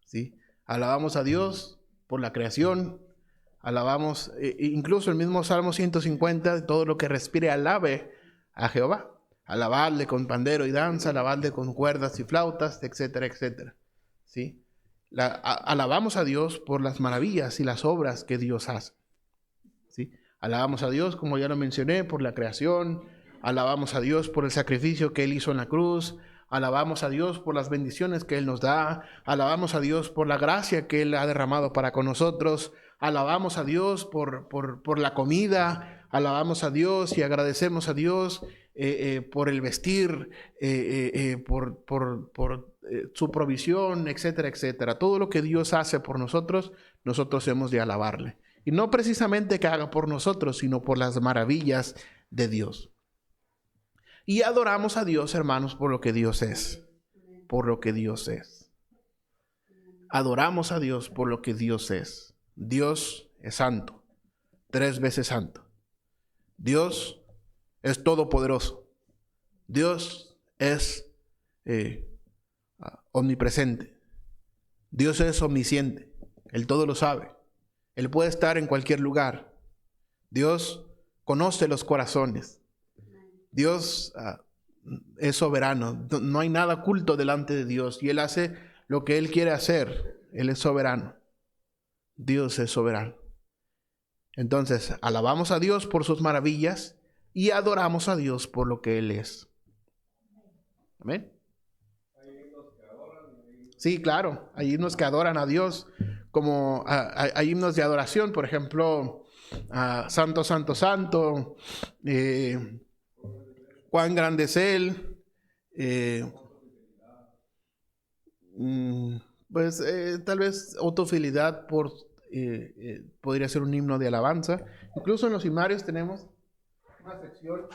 ¿Sí? Alabamos a Dios por la creación. Alabamos, incluso el mismo Salmo 150, todo lo que respire alabe a Jehová. Alabarle con pandero y danza, alabarle con cuerdas y flautas, etcétera, etcétera. ¿Sí? Alabamos a Dios por las maravillas y las obras que Dios hace. ¿Sí? Alabamos a Dios, como ya lo mencioné, por la creación. Alabamos a Dios por el sacrificio que Él hizo en la cruz. Alabamos a Dios por las bendiciones que Él nos da. Alabamos a Dios por la gracia que Él ha derramado para con nosotros. Alabamos a Dios por la comida. Alabamos a Dios y agradecemos a Dios por el vestir, por su provisión, etcétera, etcétera. Todo lo que Dios hace por nosotros, nosotros hemos de alabarle. Y no precisamente que haga por nosotros, sino por las maravillas de Dios. Y adoramos a Dios, hermanos, por lo que Dios es. Por lo que Dios es. Adoramos a Dios por lo que Dios es. Dios es santo. 3 veces santo. Dios es todopoderoso. Dios es omnipresente. Dios es omnisciente. Él todo lo sabe. Él puede estar en cualquier lugar. Dios conoce los corazones. Dios es soberano. No hay nada oculto delante de Dios. Y Él hace lo que Él quiere hacer. Él es soberano. Dios es soberano. Entonces, alabamos a Dios por sus maravillas y adoramos a Dios por lo que Él es. Amén. Sí, claro. Hay himnos que adoran a Dios. Como hay himnos de adoración, por ejemplo, Santo, Santo, Santo. Cuán grande es Él. Pues tal vez autofidelidad podría ser un himno de alabanza. Incluso en los himnarios tenemos una sección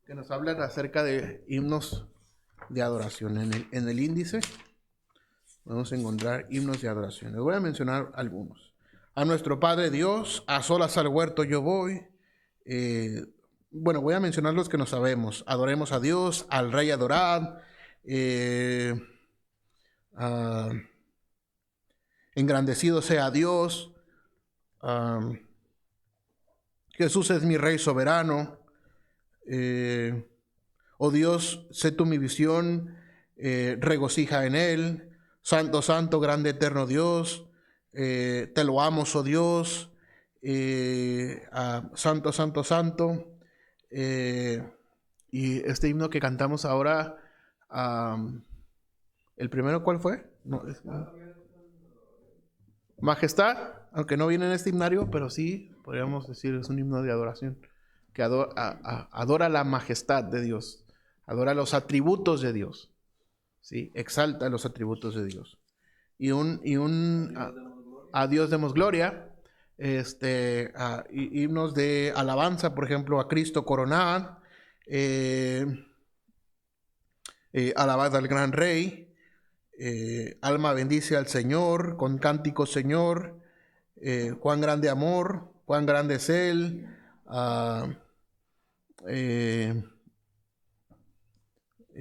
que nos habla acerca de himnos de adoración. En el índice vamos a encontrar himnos de adoración. Les voy a mencionar algunos. A nuestro Padre Dios, a solas al huerto yo voy. Bueno, voy a mencionar los que no sabemos. Adoremos a Dios, al Rey adorad. Engrandecido sea Dios. Jesús es mi Rey soberano. Oh Dios, sé tú mi visión, regocija en él. Santo, santo, grande, eterno Dios, te lo amo, oh Dios. Santo, santo, santo. Y este himno que cantamos ahora, ¿el primero cuál fue? No, Majestad, aunque no viene en este himnario, pero sí, podríamos decir, es un himno de adoración, que adora la majestad de Dios, adora los atributos de Dios, ¿sí? Exalta los atributos de Dios. Y a Dios demos gloria, himnos de alabanza, por ejemplo, a Cristo coronad, alabad al gran Rey, alma bendice al Señor, con cántico Señor, cuán grande amor, cuán grande es Él,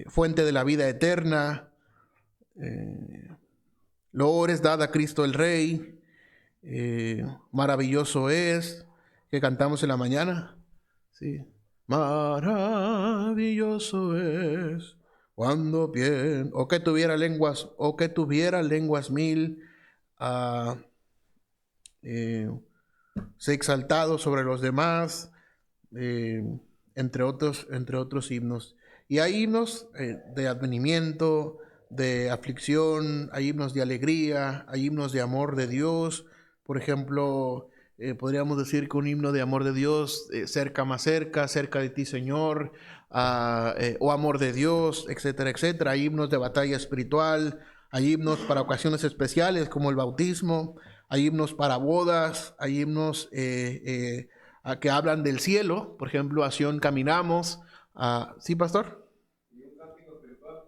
fuente de la vida eterna, loores dad a Cristo el Rey, maravilloso es, que cantamos en la mañana, ¿sí? Maravilloso es cuando bien, o que tuviera lenguas mil, sé exaltado sobre los demás, entre otros himnos. Y hay himnos de advenimiento, de aflicción, hay himnos de alegría, hay himnos de amor de Dios. Por ejemplo, podríamos decir que un himno de amor de Dios, cerca más cerca de ti, Señor, o amor de Dios, etcétera, etcétera. Hay himnos de batalla espiritual, hay himnos para ocasiones especiales como el bautismo, hay himnos para bodas, hay himnos que hablan del cielo, por ejemplo, a Sion caminamos. ¿Sí, pastor? ¿Y un cántico espiritual?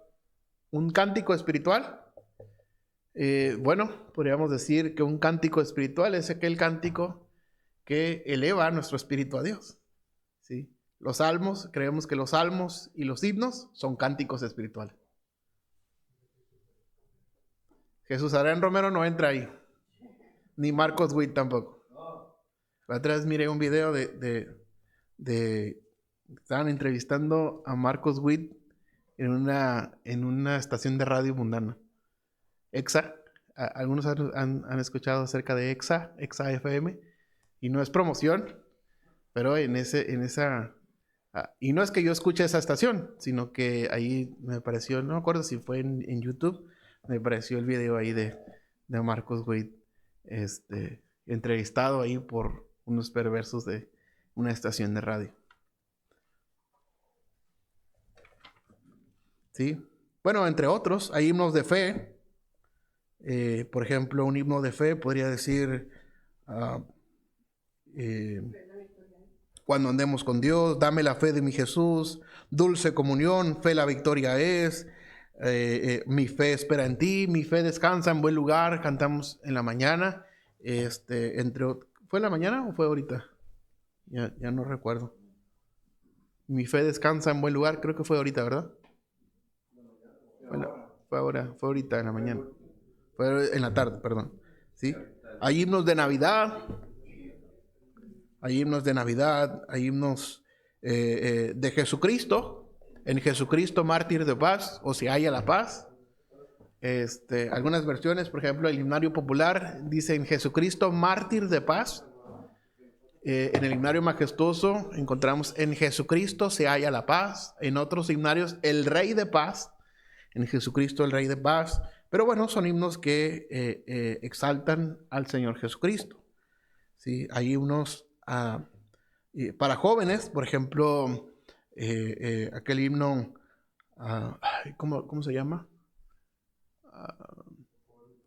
¿Un cántico espiritual? Bueno, podríamos decir que un cántico espiritual es aquel cántico que eleva nuestro espíritu a Dios, ¿sí? Los salmos, creemos que los salmos y los himnos son cánticos espirituales. Jesús Adrián Romero no entra ahí, ni Marcos Witt tampoco. La otra vez miré un video estaban entrevistando a Marcos Witt en una estación de radio mundana. EXA, algunos han escuchado acerca de EXA FM, y no es promoción, pero y no es que yo escuche esa estación, sino que ahí me pareció, no me acuerdo si fue en YouTube, me pareció el video ahí de Marcos Witt, entrevistado ahí por unos perversos de una estación de radio. ¿Sí? Bueno, entre otros, hay himnos de fe. Por ejemplo, un himno de fe podría decir cuando andemos con Dios, dame la fe de mi Jesús, dulce comunión, fe la victoria es, mi fe espera en ti, mi fe descansa en buen lugar, cantamos en la mañana, ¿fue en la mañana o fue ahorita? Ya no recuerdo. Mi fe descansa en buen lugar, creo que fue ahorita, ¿verdad? Fue ahorita en la mañana. Fue en la tarde, perdón. ¿Sí? Hay himnos de Navidad. Hay himnos de Jesucristo. En Jesucristo, mártir de paz, o si haya la paz. Algunas versiones, por ejemplo, el himnario popular dice en Jesucristo, mártir de paz. En el himnario majestuoso encontramos en Jesucristo se halla la paz. En otros himnarios, el Rey de paz. En Jesucristo, el Rey de paz. Pero bueno, son himnos que exaltan al Señor Jesucristo. ¿Sí? Hay unos para jóvenes, por ejemplo, aquel himno, ¿cómo se llama?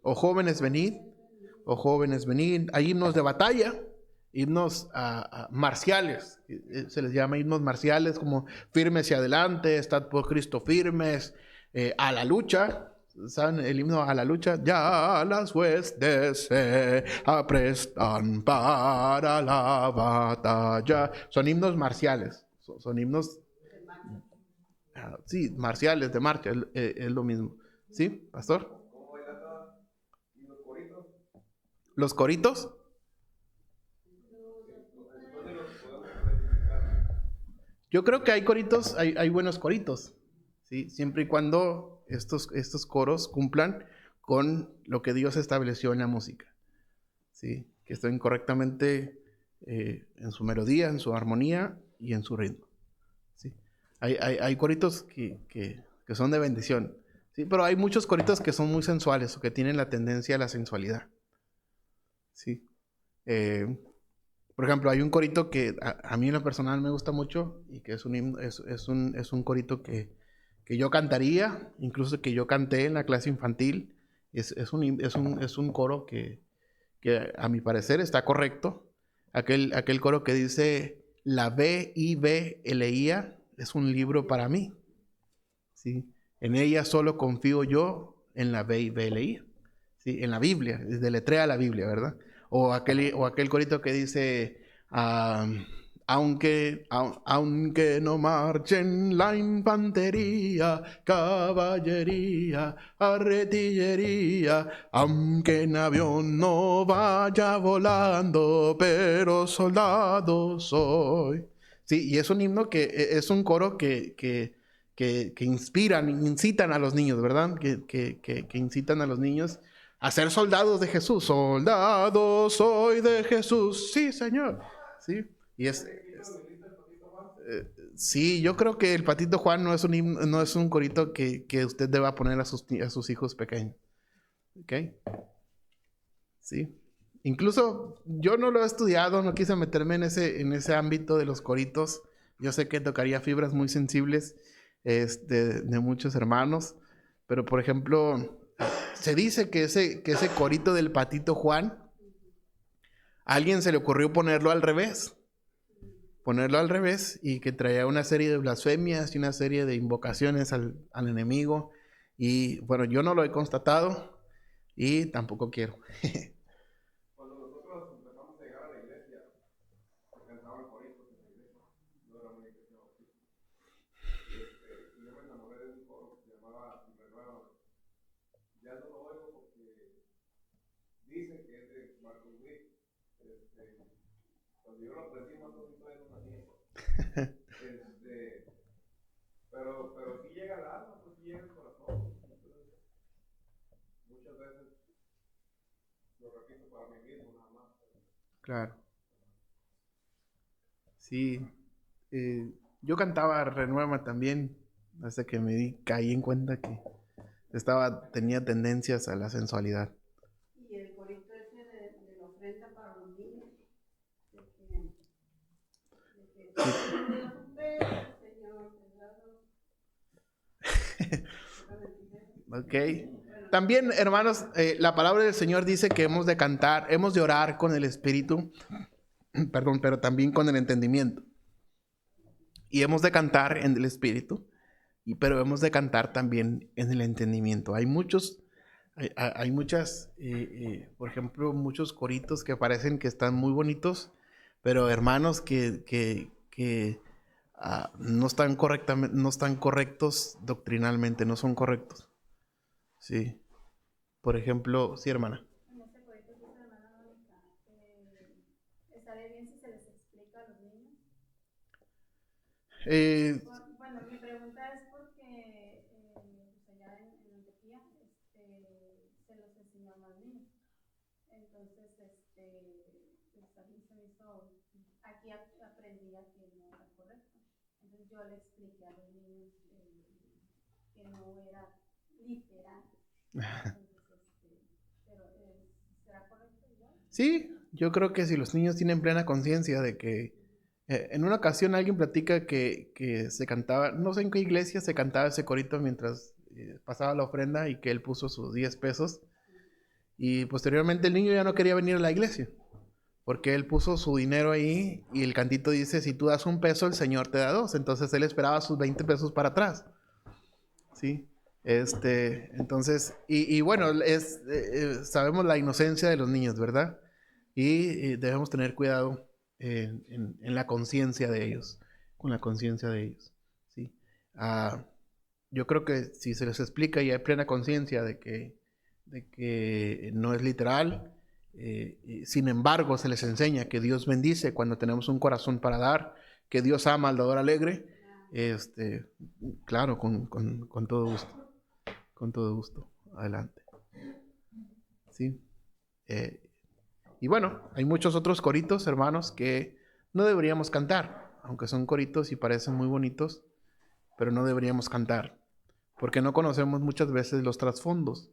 O jóvenes venid, o jóvenes venid. Hay himnos de batalla, himnos marciales, se les llama himnos marciales, como firmes y adelante, estad por Cristo firmes, a la lucha. ¿Saben el himno a la lucha? Ya las huestes se aprestan para la batalla. Son himnos marciales, son himnos, sí, marciales, de marcha, es lo mismo. ¿Sí, pastor? ¿Los coritos? Yo creo que hay coritos, hay buenos coritos, ¿sí? Siempre y cuando estos coros cumplan con lo que Dios estableció en la música, ¿sí? Que estén correctamente en su melodía, en su armonía y en su ritmo, ¿sí? Hay coritos que son de bendición, ¿sí? Pero hay muchos coritos que son muy sensuales o que tienen la tendencia a la sensualidad, ¿sí? Por ejemplo, hay un corito que a mí en lo personal me gusta mucho y que es un corito que yo cantaría, incluso que yo canté en la clase infantil. Es un coro que a mi parecer está correcto. Aquel coro que dice, la Biblia es un libro para mí, ¿sí? En ella solo confío yo, en la Biblia, ¿sí? En la Biblia, deletrea la Biblia, ¿verdad? O aquel corito que dice, aunque no marchen la infantería, caballería, artillería, aunque en avión no vaya volando, pero soldado soy. Sí, y es un himno es un coro que incitan a los niños, ¿verdad? Que incitan a los niños a ser soldados de Jesús. Soldado soy de Jesús, sí, Señor. Sí, y sí, yo creo que el Patito Juan no es un corito que usted deba poner a sus hijos pequeños. ¿Ok? Sí. Incluso yo no lo he estudiado, no quise meterme en ese ámbito de los coritos. Yo sé que tocaría fibras muy sensibles de muchos hermanos, pero por ejemplo, se dice que ese corito del Patito Juan, a alguien se le ocurrió ponerlo al revés y que traía una serie de blasfemias y una serie de invocaciones al enemigo. Y bueno, yo no lo he constatado y tampoco quiero. Cuando nosotros empezamos a llegar a la iglesia, se cantaban coritos en la iglesia, no era muy cristiano. Y yo me enamoré de un coro que se llamaba Renuévame. Ya no lo oigo porque dicen que es de Marcos Witt. Cuando yo lo aprendí, más o menos todavía no nacía. Pero sí llega al alma, pues sí llega al corazón. Entonces, muchas veces lo repito para mí mismo nada más. Claro. Sí. Yo cantaba Renueva también, hasta que caí en cuenta que tenía tendencias a la sensualidad. Y el corito ese de la ofrenda para los niños, Ok. También, hermanos, la palabra del Señor dice que hemos de cantar, hemos de orar con el Espíritu, perdón, pero también con el entendimiento. Y hemos de cantar en el Espíritu, pero hemos de cantar también en el entendimiento. Hay muchas, por ejemplo, muchos coritos que parecen que están muy bonitos, pero hermanos que no están correctamente, no están correctos doctrinalmente, no son correctos. Sí. Por ejemplo, sí, hermana. En este proyecto que dice la hermana Mónica, ¿estaría bien si se les explica a los niños? Bueno, mi pregunta es porque pues allá en Antioquia se los enseñan a los niños. Entonces, pues a mí se me hizo, aquí aprendía que no era correcto. Entonces yo le expliqué a los niños que no era literal. Sí, yo creo que si los niños tienen plena conciencia de que En una ocasión alguien platica que se cantaba, no sé en qué iglesia se cantaba ese corito mientras pasaba la ofrenda y que él puso sus 10 pesos. Y posteriormente el niño ya no quería venir a la iglesia porque él puso su dinero ahí y el cantito dice, si tú das 1 peso, el Señor te da 2. Entonces él esperaba sus 20 pesos para atrás. ¿Sí? Entonces, y bueno, sabemos la inocencia de los niños, ¿verdad? Y debemos tener cuidado en la conciencia de ellos, con la conciencia de ellos, ¿sí? Yo creo que si se les explica y hay plena conciencia de que no es literal, sin embargo se les enseña que Dios bendice cuando tenemos un corazón para dar, que Dios ama al dador alegre, claro, con todo gusto. Con todo gusto. Adelante. Sí. Y bueno, hay muchos otros coritos, hermanos, que no deberíamos cantar, aunque son coritos y parecen muy bonitos, pero no deberíamos cantar, porque no conocemos muchas veces los trasfondos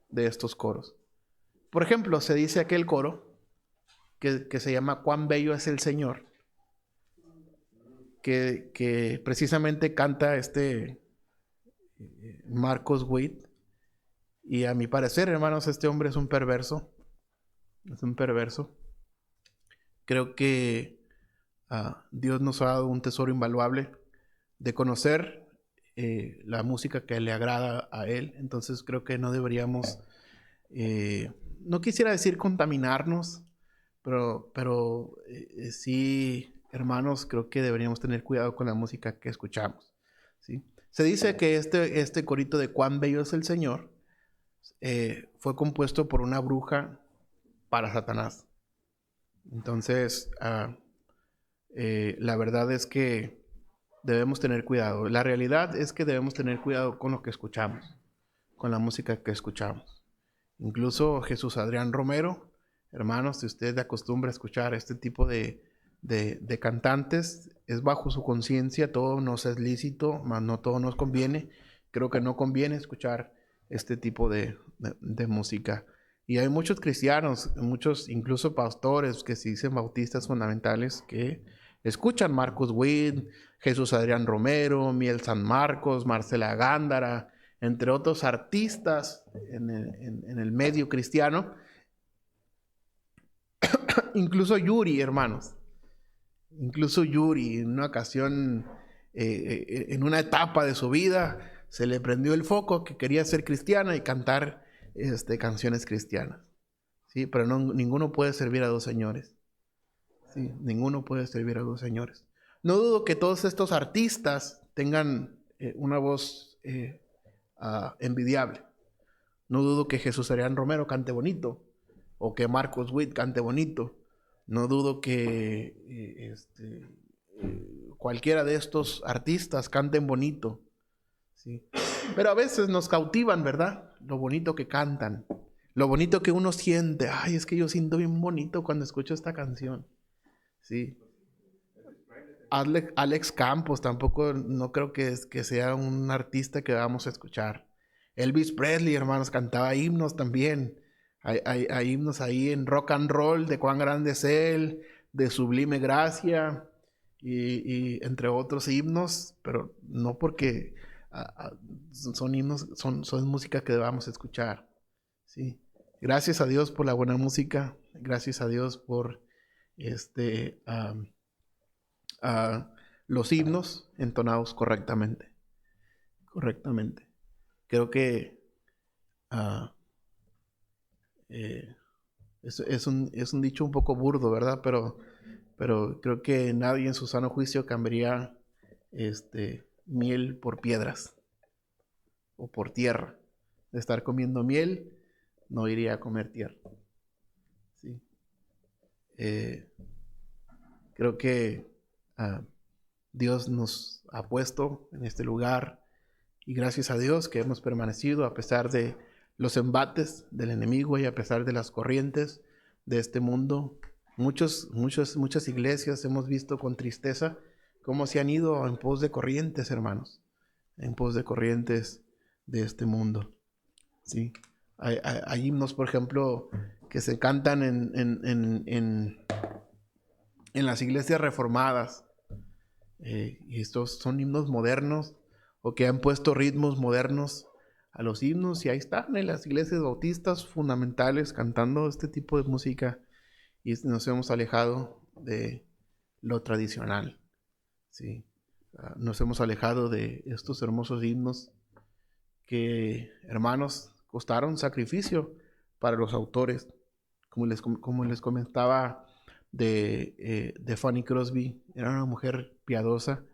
de estos coros. Por ejemplo, se dice aquel coro que se llama Cuán bello es el Señor, que precisamente canta Marcos Witt. Y a mi parecer, hermanos, este hombre es un perverso. Es un perverso. Creo que Dios nos ha dado un tesoro invaluable de conocer la música que le agrada a Él. Entonces creo que no deberíamos, no quisiera decir contaminarnos, pero sí, hermanos, creo que deberíamos tener cuidado con la música que escuchamos, ¿sí? Se dice que este corito de Cuán bello es el Señor fue compuesto por una bruja para Satanás. Entonces, la verdad es que debemos tener cuidado. La realidad es que debemos tener cuidado con lo que escuchamos, con la música que escuchamos. Incluso Jesús Adrián Romero, hermanos, si usted acostumbra a escuchar este tipo de cantantes, es bajo su conciencia, todo nos es lícito, mas no todo nos conviene. Creo que no conviene escuchar este tipo de música. Y hay muchos cristianos, muchos incluso pastores que se dicen bautistas fundamentales que escuchan Marcos Witt, Jesús Adrián Romero, Miel San Marcos, Marcela Gándara, entre otros artistas en el medio cristiano. Incluso Yuri, hermanos. Incluso Yuri, en una ocasión, en una etapa de su vida, se le prendió el foco que quería ser cristiana y cantar canciones cristianas. ¿Sí? Pero ninguno puede servir a dos señores. ¿Sí? Ninguno puede servir a dos señores. No dudo que todos estos artistas tengan una voz envidiable. No dudo que Jesús Adrián Romero cante bonito o que Marcos Witt cante bonito. No dudo que cualquiera de estos artistas canten bonito, ¿sí? Pero a veces nos cautivan, ¿verdad? Lo bonito que cantan, lo bonito que uno siente. Ay, es que yo siento bien bonito cuando escucho esta canción, ¿sí? Alex Campos tampoco, no creo que sea un artista que vamos a escuchar. Elvis Presley, hermanos, cantaba himnos también. Hay himnos ahí en Rock and Roll, de Cuán grande es Él, de Sublime Gracia, y entre otros himnos, pero no porque son himnos, son música que debamos escuchar, ¿sí? Gracias a Dios por la buena música, gracias a Dios por los himnos entonados correctamente. Creo que es un dicho un poco burdo, ¿verdad? Pero creo que nadie en su sano juicio cambiaría miel por piedras o por tierra. De estar comiendo miel, no iría a comer tierra. ¿Sí? Creo que Dios nos ha puesto en este lugar y gracias a Dios que hemos permanecido a pesar de los embates del enemigo y a pesar de las corrientes de este mundo. Muchas iglesias hemos visto con tristeza cómo se han ido en pos de corrientes, hermanos, en pos de corrientes de este mundo. ¿Sí? Hay himnos, por ejemplo, que se cantan en las iglesias reformadas. Y estos son himnos modernos o que han puesto ritmos modernos a los himnos y ahí están en las iglesias bautistas fundamentales cantando este tipo de música y nos hemos alejado de lo tradicional, ¿sí? Nos hemos alejado de estos hermosos himnos que, hermanos, costaron sacrificio para los autores, como les comentaba de Fanny Crosby. Era una mujer piadosa,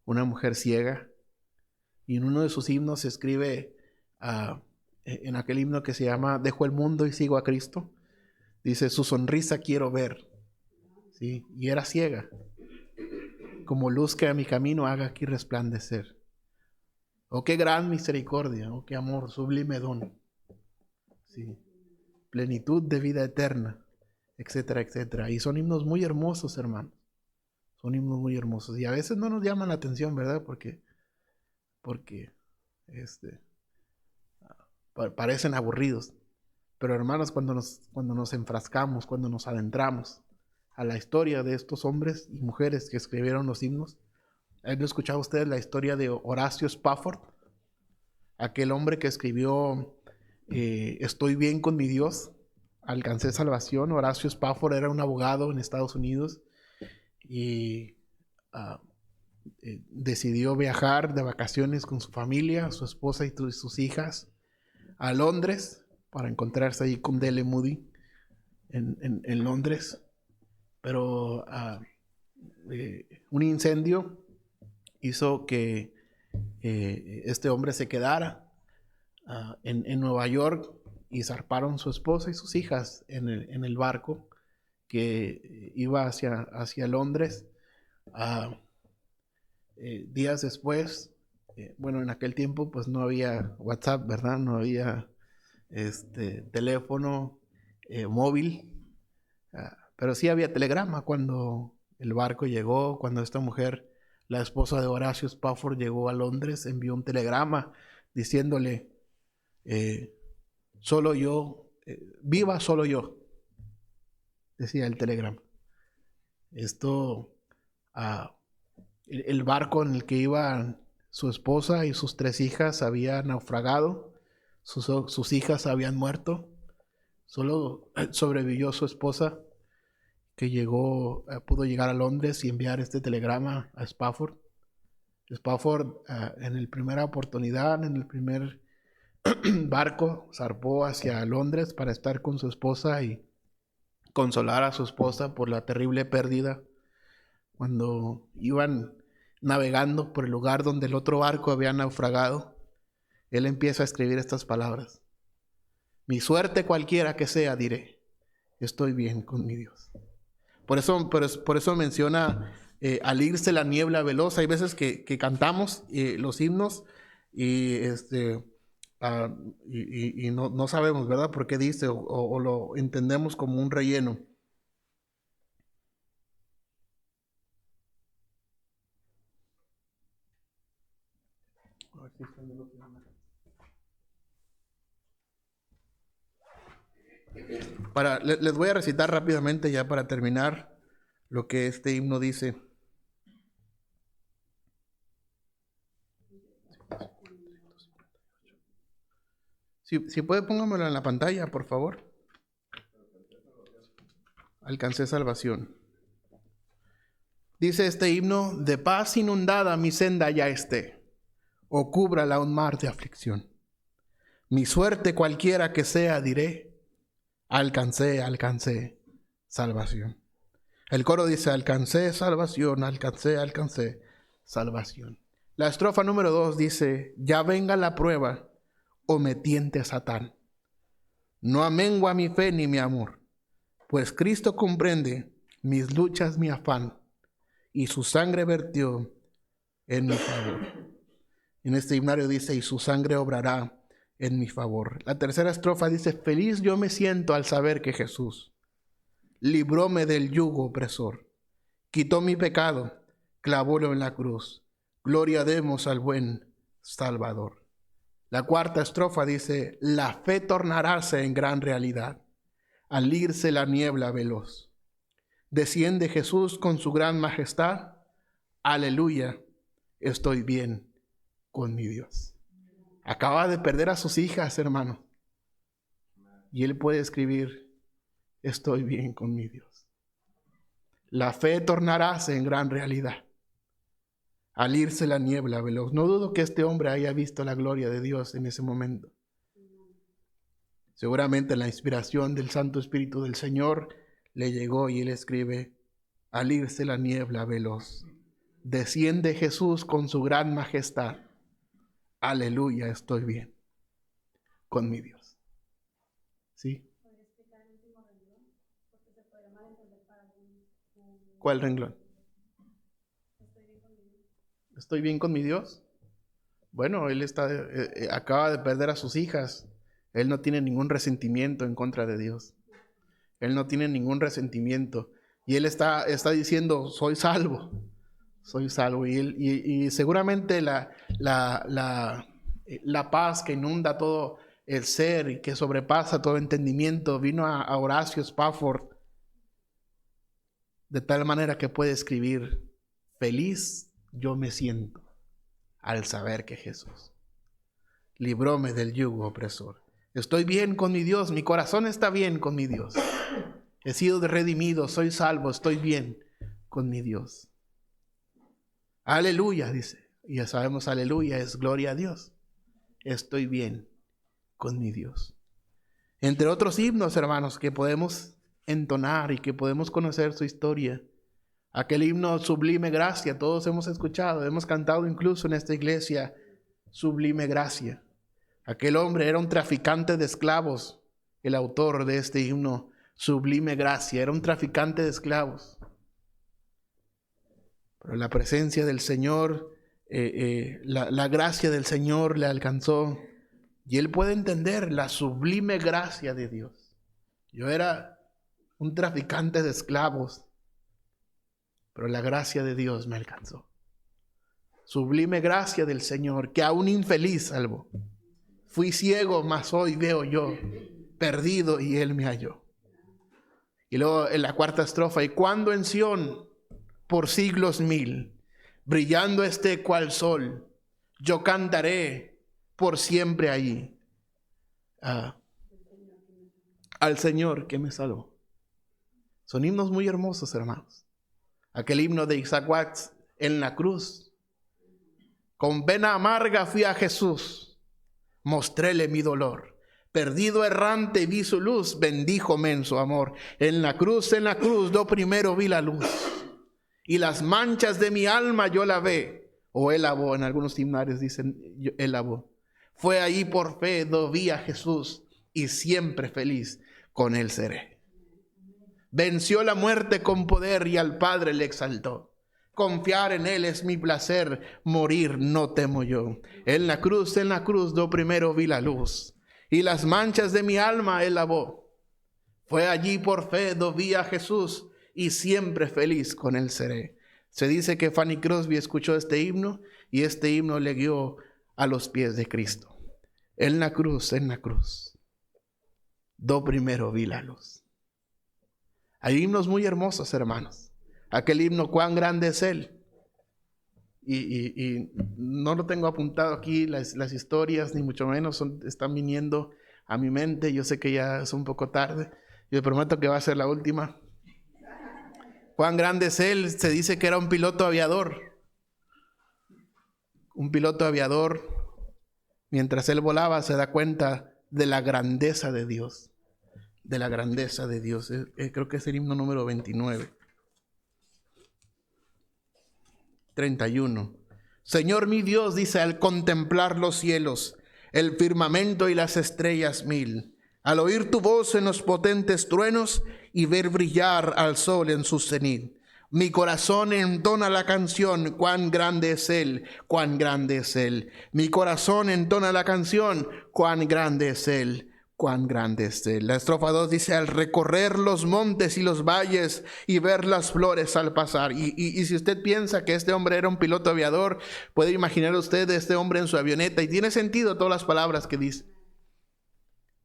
una mujer ciega, y en uno de sus himnos se escribe, en aquel himno que se llama Dejo el mundo y sigo a Cristo, dice: su sonrisa quiero ver, ¿sí? Y era ciega, como luz que a mi camino haga aquí resplandecer. Oh, qué gran misericordia, oh, qué amor, sublime don, ¿sí? Plenitud de vida eterna, etcétera, etcétera. Y son himnos muy hermosos, hermanos. Son himnos muy hermosos. Y a veces no nos llaman la atención, ¿verdad? Porque parecen aburridos. Pero hermanos, cuando nos enfrascamos, cuando nos adentramos a la historia de estos hombres y mujeres que escribieron los himnos, ¿han escuchado ustedes la historia de Horacio Spafford? Aquel hombre que escribió Estoy bien con mi Dios, alcancé salvación. Horacio Spafford era un abogado en Estados Unidos y decidió viajar de vacaciones con su familia, su esposa y sus hijas a Londres para encontrarse ahí con D.L. Moody en Londres. Pero un incendio hizo que este hombre se quedara en Nueva York y zarparon su esposa y sus hijas en el barco que iba hacia Londres. Días después, bueno, en aquel tiempo pues no había WhatsApp, ¿verdad? No había teléfono móvil, pero sí había telegrama. Cuando el barco llegó, cuando esta mujer, la esposa de Horacio Spafford, llegó a Londres, envió un telegrama diciéndole: solo yo, viva solo yo, decía el telegrama. El barco en el que iban su esposa y sus 3 hijas había naufragado, sus hijas habían muerto, solo sobrevivió su esposa, que pudo llegar a Londres y enviar este telegrama a Spafford. Spafford, en la primera oportunidad, en el primer barco, zarpó hacia Londres para estar con su esposa y consolar a su esposa por la terrible pérdida. Cuando iban navegando por el lugar donde el otro barco había naufragado, él empieza a escribir estas palabras: mi suerte cualquiera que sea, diré, estoy bien con mi Dios. Por eso menciona al irse la niebla veloz. Hay veces que cantamos los himnos y no sabemos, ¿verdad?, por qué dice, o lo entendemos como un relleno. Les voy a recitar rápidamente ya para terminar lo que este himno dice. Si puede, póngamelo en la pantalla, por favor. Alcancé salvación. Dice este himno: de paz inundada mi senda ya esté, o cúbrala un mar de aflicción. Mi suerte cualquiera que sea, diré, alcancé salvación. El coro dice: alcancé salvación, alcancé salvación. La estrofa número 2 dice: ya venga la prueba o me tiente Satán, no amengua mi fe ni mi amor, pues Cristo comprende mis luchas, mi afán, y su sangre vertió en mi favor. En este himnario dice: y su sangre obrará en mi favor. La tercera estrofa dice: feliz yo me siento al saber que Jesús libróme del yugo opresor, quitó mi pecado, clavólo en la cruz, gloria demos al buen Salvador. La cuarta estrofa dice: la fe tornaráse en gran realidad, al irse la niebla veloz. Desciende Jesús con su gran majestad. Aleluya, estoy bien con mi Dios. Acaba de perder a sus hijas, hermano. Y él puede escribir, estoy bien con mi Dios. La fe tornaráse en gran realidad. Al irse la niebla veloz. No dudo que este hombre haya visto la gloria de Dios en ese momento. Seguramente la inspiración del Santo Espíritu del Señor le llegó y él escribe, al irse la niebla veloz, desciende Jesús con su gran majestad. Aleluya, estoy bien con mi Dios. ¿Sí? ¿Cuál renglón? ¿Estoy bien con mi Dios? Bueno, él acaba de perder a sus hijas. Él no tiene ningún resentimiento en contra de Dios. Él no tiene ningún resentimiento. Y él está diciendo, soy salvo. Soy salvo. Y seguramente la paz que inunda todo el ser y que sobrepasa todo entendimiento vino a Horacio Spafford de tal manera que puede escribir, feliz yo me siento al saber que Jesús libróme del yugo opresor. Estoy bien con mi Dios, mi corazón está bien con mi Dios. He sido redimido, soy salvo, estoy bien con mi Dios. Aleluya, dice. Y ya sabemos, aleluya es gloria a Dios. Estoy bien con mi Dios. Entre otros himnos, hermanos, que podemos entonar y que podemos conocer su historia. Aquel himno Sublime Gracia, todos hemos escuchado, hemos cantado incluso en esta iglesia, Sublime Gracia. Aquel hombre era un traficante de esclavos, el autor de este himno, Sublime Gracia, era un traficante de esclavos. Pero la presencia del Señor, la gracia del Señor le alcanzó y él puede entender la sublime gracia de Dios. Yo era un traficante de esclavos, pero la gracia de Dios me alcanzó. Sublime gracia del Señor, que a un infeliz salvó. Fui ciego, mas hoy veo yo, perdido y Él me halló. Y luego en la cuarta estrofa, y cuando en Sión, por siglos 1000, brillando esté cual sol, yo cantaré por siempre allí al Señor que me salvó. Son himnos muy hermosos, hermanos. Aquel himno de Isaac Watts, en la cruz. Con pena amarga fui a Jesús, mostréle mi dolor. Perdido errante vi su luz, bendíjome en su amor. En la cruz, yo primero vi la luz. Y las manchas de mi alma yo lavé. O él lavó, en algunos himnarios dicen él lavó. Fue ahí por fe, do vi a Jesús, y siempre feliz con él seré. Venció la muerte con poder y al Padre le exaltó. Confiar en él es mi placer, morir no temo yo. En la cruz, yo primero vi la luz. Y las manchas de mi alma él lavó. Fue allí por fe, do vi a Jesús, y siempre feliz con él seré. Se dice que Fanny Crosby escuchó este himno, y este himno le guió a los pies de Cristo. En la cruz, do primero vi la luz. Hay himnos muy hermosos, hermanos. Aquel himno, cuán grande es Él. Y no lo tengo apuntado aquí, las historias, ni mucho menos están viniendo a mi mente. Yo sé que ya es un poco tarde. Yo prometo que va a ser la última. Cuán grande es Él. Se dice que era un piloto aviador. Un piloto aviador, mientras él volaba, se da cuenta de la grandeza de Dios. De la grandeza de Dios. Creo que es el himno número 29. 31. Señor mi Dios, dice, al contemplar los cielos, el firmamento y las estrellas 1000, al oír tu voz en los potentes truenos y ver brillar al sol en su cenit, mi corazón entona la canción, cuán grande es Él, cuán grande es Él. Mi corazón entona la canción, cuán grande es Él, cuán grande es Él. La estrofa 2 dice, al recorrer los montes y los valles y ver las flores al pasar. Y si usted piensa que este hombre era un piloto aviador, puede imaginar usted a este hombre en su avioneta, y tiene sentido todas las palabras que dice.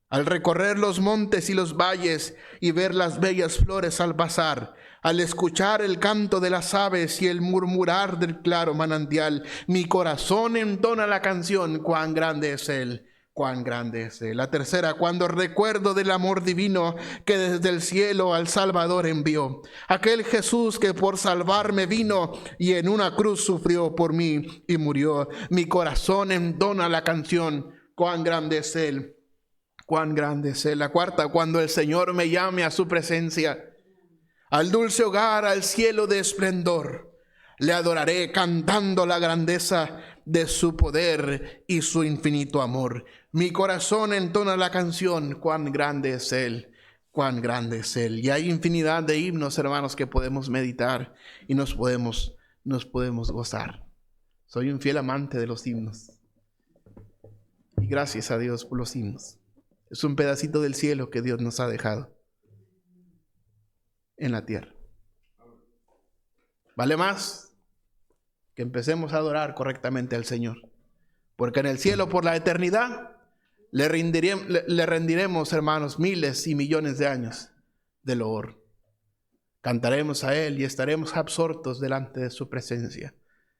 Al recorrer los montes y los valles y ver las bellas flores al pasar, Al escuchar el canto de las aves y el murmurar del claro manantial, mi corazón entona la canción, cuán grande es Él, cuán grande es Él. La tercera, cuando recuerdo del amor divino que desde el cielo al Salvador envió. Aquel Jesús que por salvarme vino y en una cruz sufrió por mí y murió. Mi corazón entona la canción, cuán grande es Él, cuán grande es Él. La cuarta, cuando el Señor me llame a su presencia, al dulce hogar, al cielo de esplendor, le adoraré cantando la grandeza de su poder y su infinito amor. Mi corazón entona la canción, cuán grande es Él, cuán grande es Él. Y hay infinidad de himnos, hermanos, que podemos meditar y nos podemos gozar. Soy un fiel amante de los himnos. Y gracias a Dios por los himnos. Es un pedacito del cielo que Dios nos ha dejado en la tierra. Vale más que empecemos a adorar correctamente al Señor, porque en el cielo por la eternidad le rendiremos, hermanos, miles y millones de años de loor. Cantaremos a Él y estaremos absortos delante de su presencia,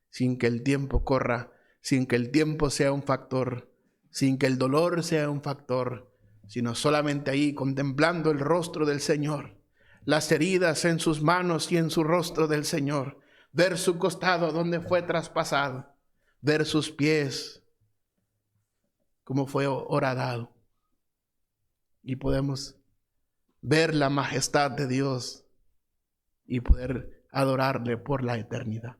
sin que el tiempo corra, sin que el tiempo sea un factor, sin que el dolor sea un factor, sino solamente ahí contemplando el rostro del Señor, las heridas en sus manos y en su rostro del Señor, ver su costado donde fue traspasado, ver sus pies como fue horadado, y podemos ver la majestad de Dios y poder adorarle por la eternidad.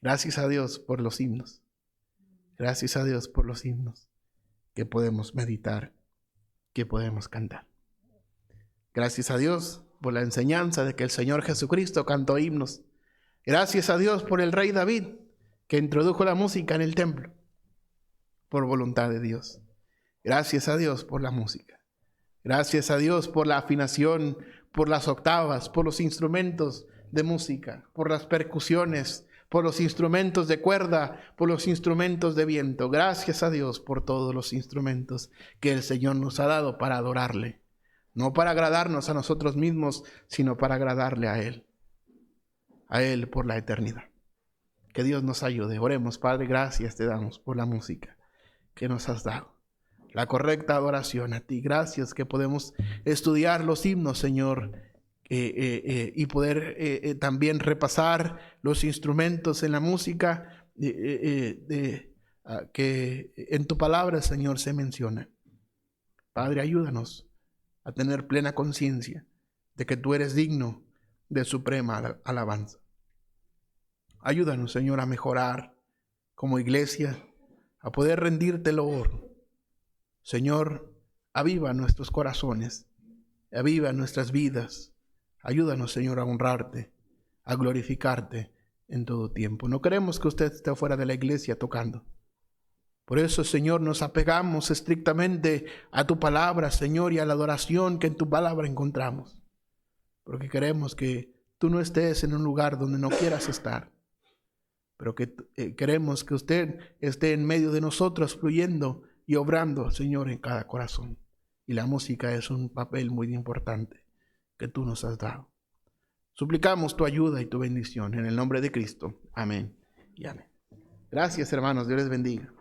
Gracias a Dios por los himnos. Gracias a Dios por los himnos que podemos meditar, que podemos cantar. Gracias a Dios por la enseñanza de que el Señor Jesucristo cantó himnos. Gracias a Dios por el rey David, que introdujo la música en el templo, por voluntad de Dios. Gracias a Dios por la música. Gracias a Dios por la afinación, por las octavas, por los instrumentos de música, por las percusiones, por los instrumentos de cuerda, por los instrumentos de viento. Gracias a Dios por todos los instrumentos que el Señor nos ha dado para adorarle. No para agradarnos a nosotros mismos, sino para agradarle a Él por la eternidad. Que Dios nos ayude. Oremos, Padre, gracias te damos por la música que nos has dado. La correcta adoración a ti. Gracias que podemos estudiar los himnos, Señor, y poder también repasar los instrumentos en la música que en tu palabra, Señor, se menciona. Padre, ayúdanos a tener plena conciencia de que tú eres digno de suprema alabanza. Ayúdanos, Señor, a mejorar como iglesia, a poder rendirte el oro. Señor, aviva nuestros corazones, aviva nuestras vidas. Ayúdanos, Señor, a honrarte, a glorificarte en todo tiempo. No queremos que usted esté fuera de la iglesia tocando. Por eso, Señor, nos apegamos estrictamente a tu palabra, Señor, y a la adoración que en tu palabra encontramos. Porque queremos que tú no estés en un lugar donde no quieras estar, pero que queremos que usted esté en medio de nosotros, fluyendo y obrando, Señor, en cada corazón. Y la música es un papel muy importante que tú nos has dado. Suplicamos tu ayuda y tu bendición en el nombre de Cristo. Amén y amén. Gracias, hermanos. Dios les bendiga.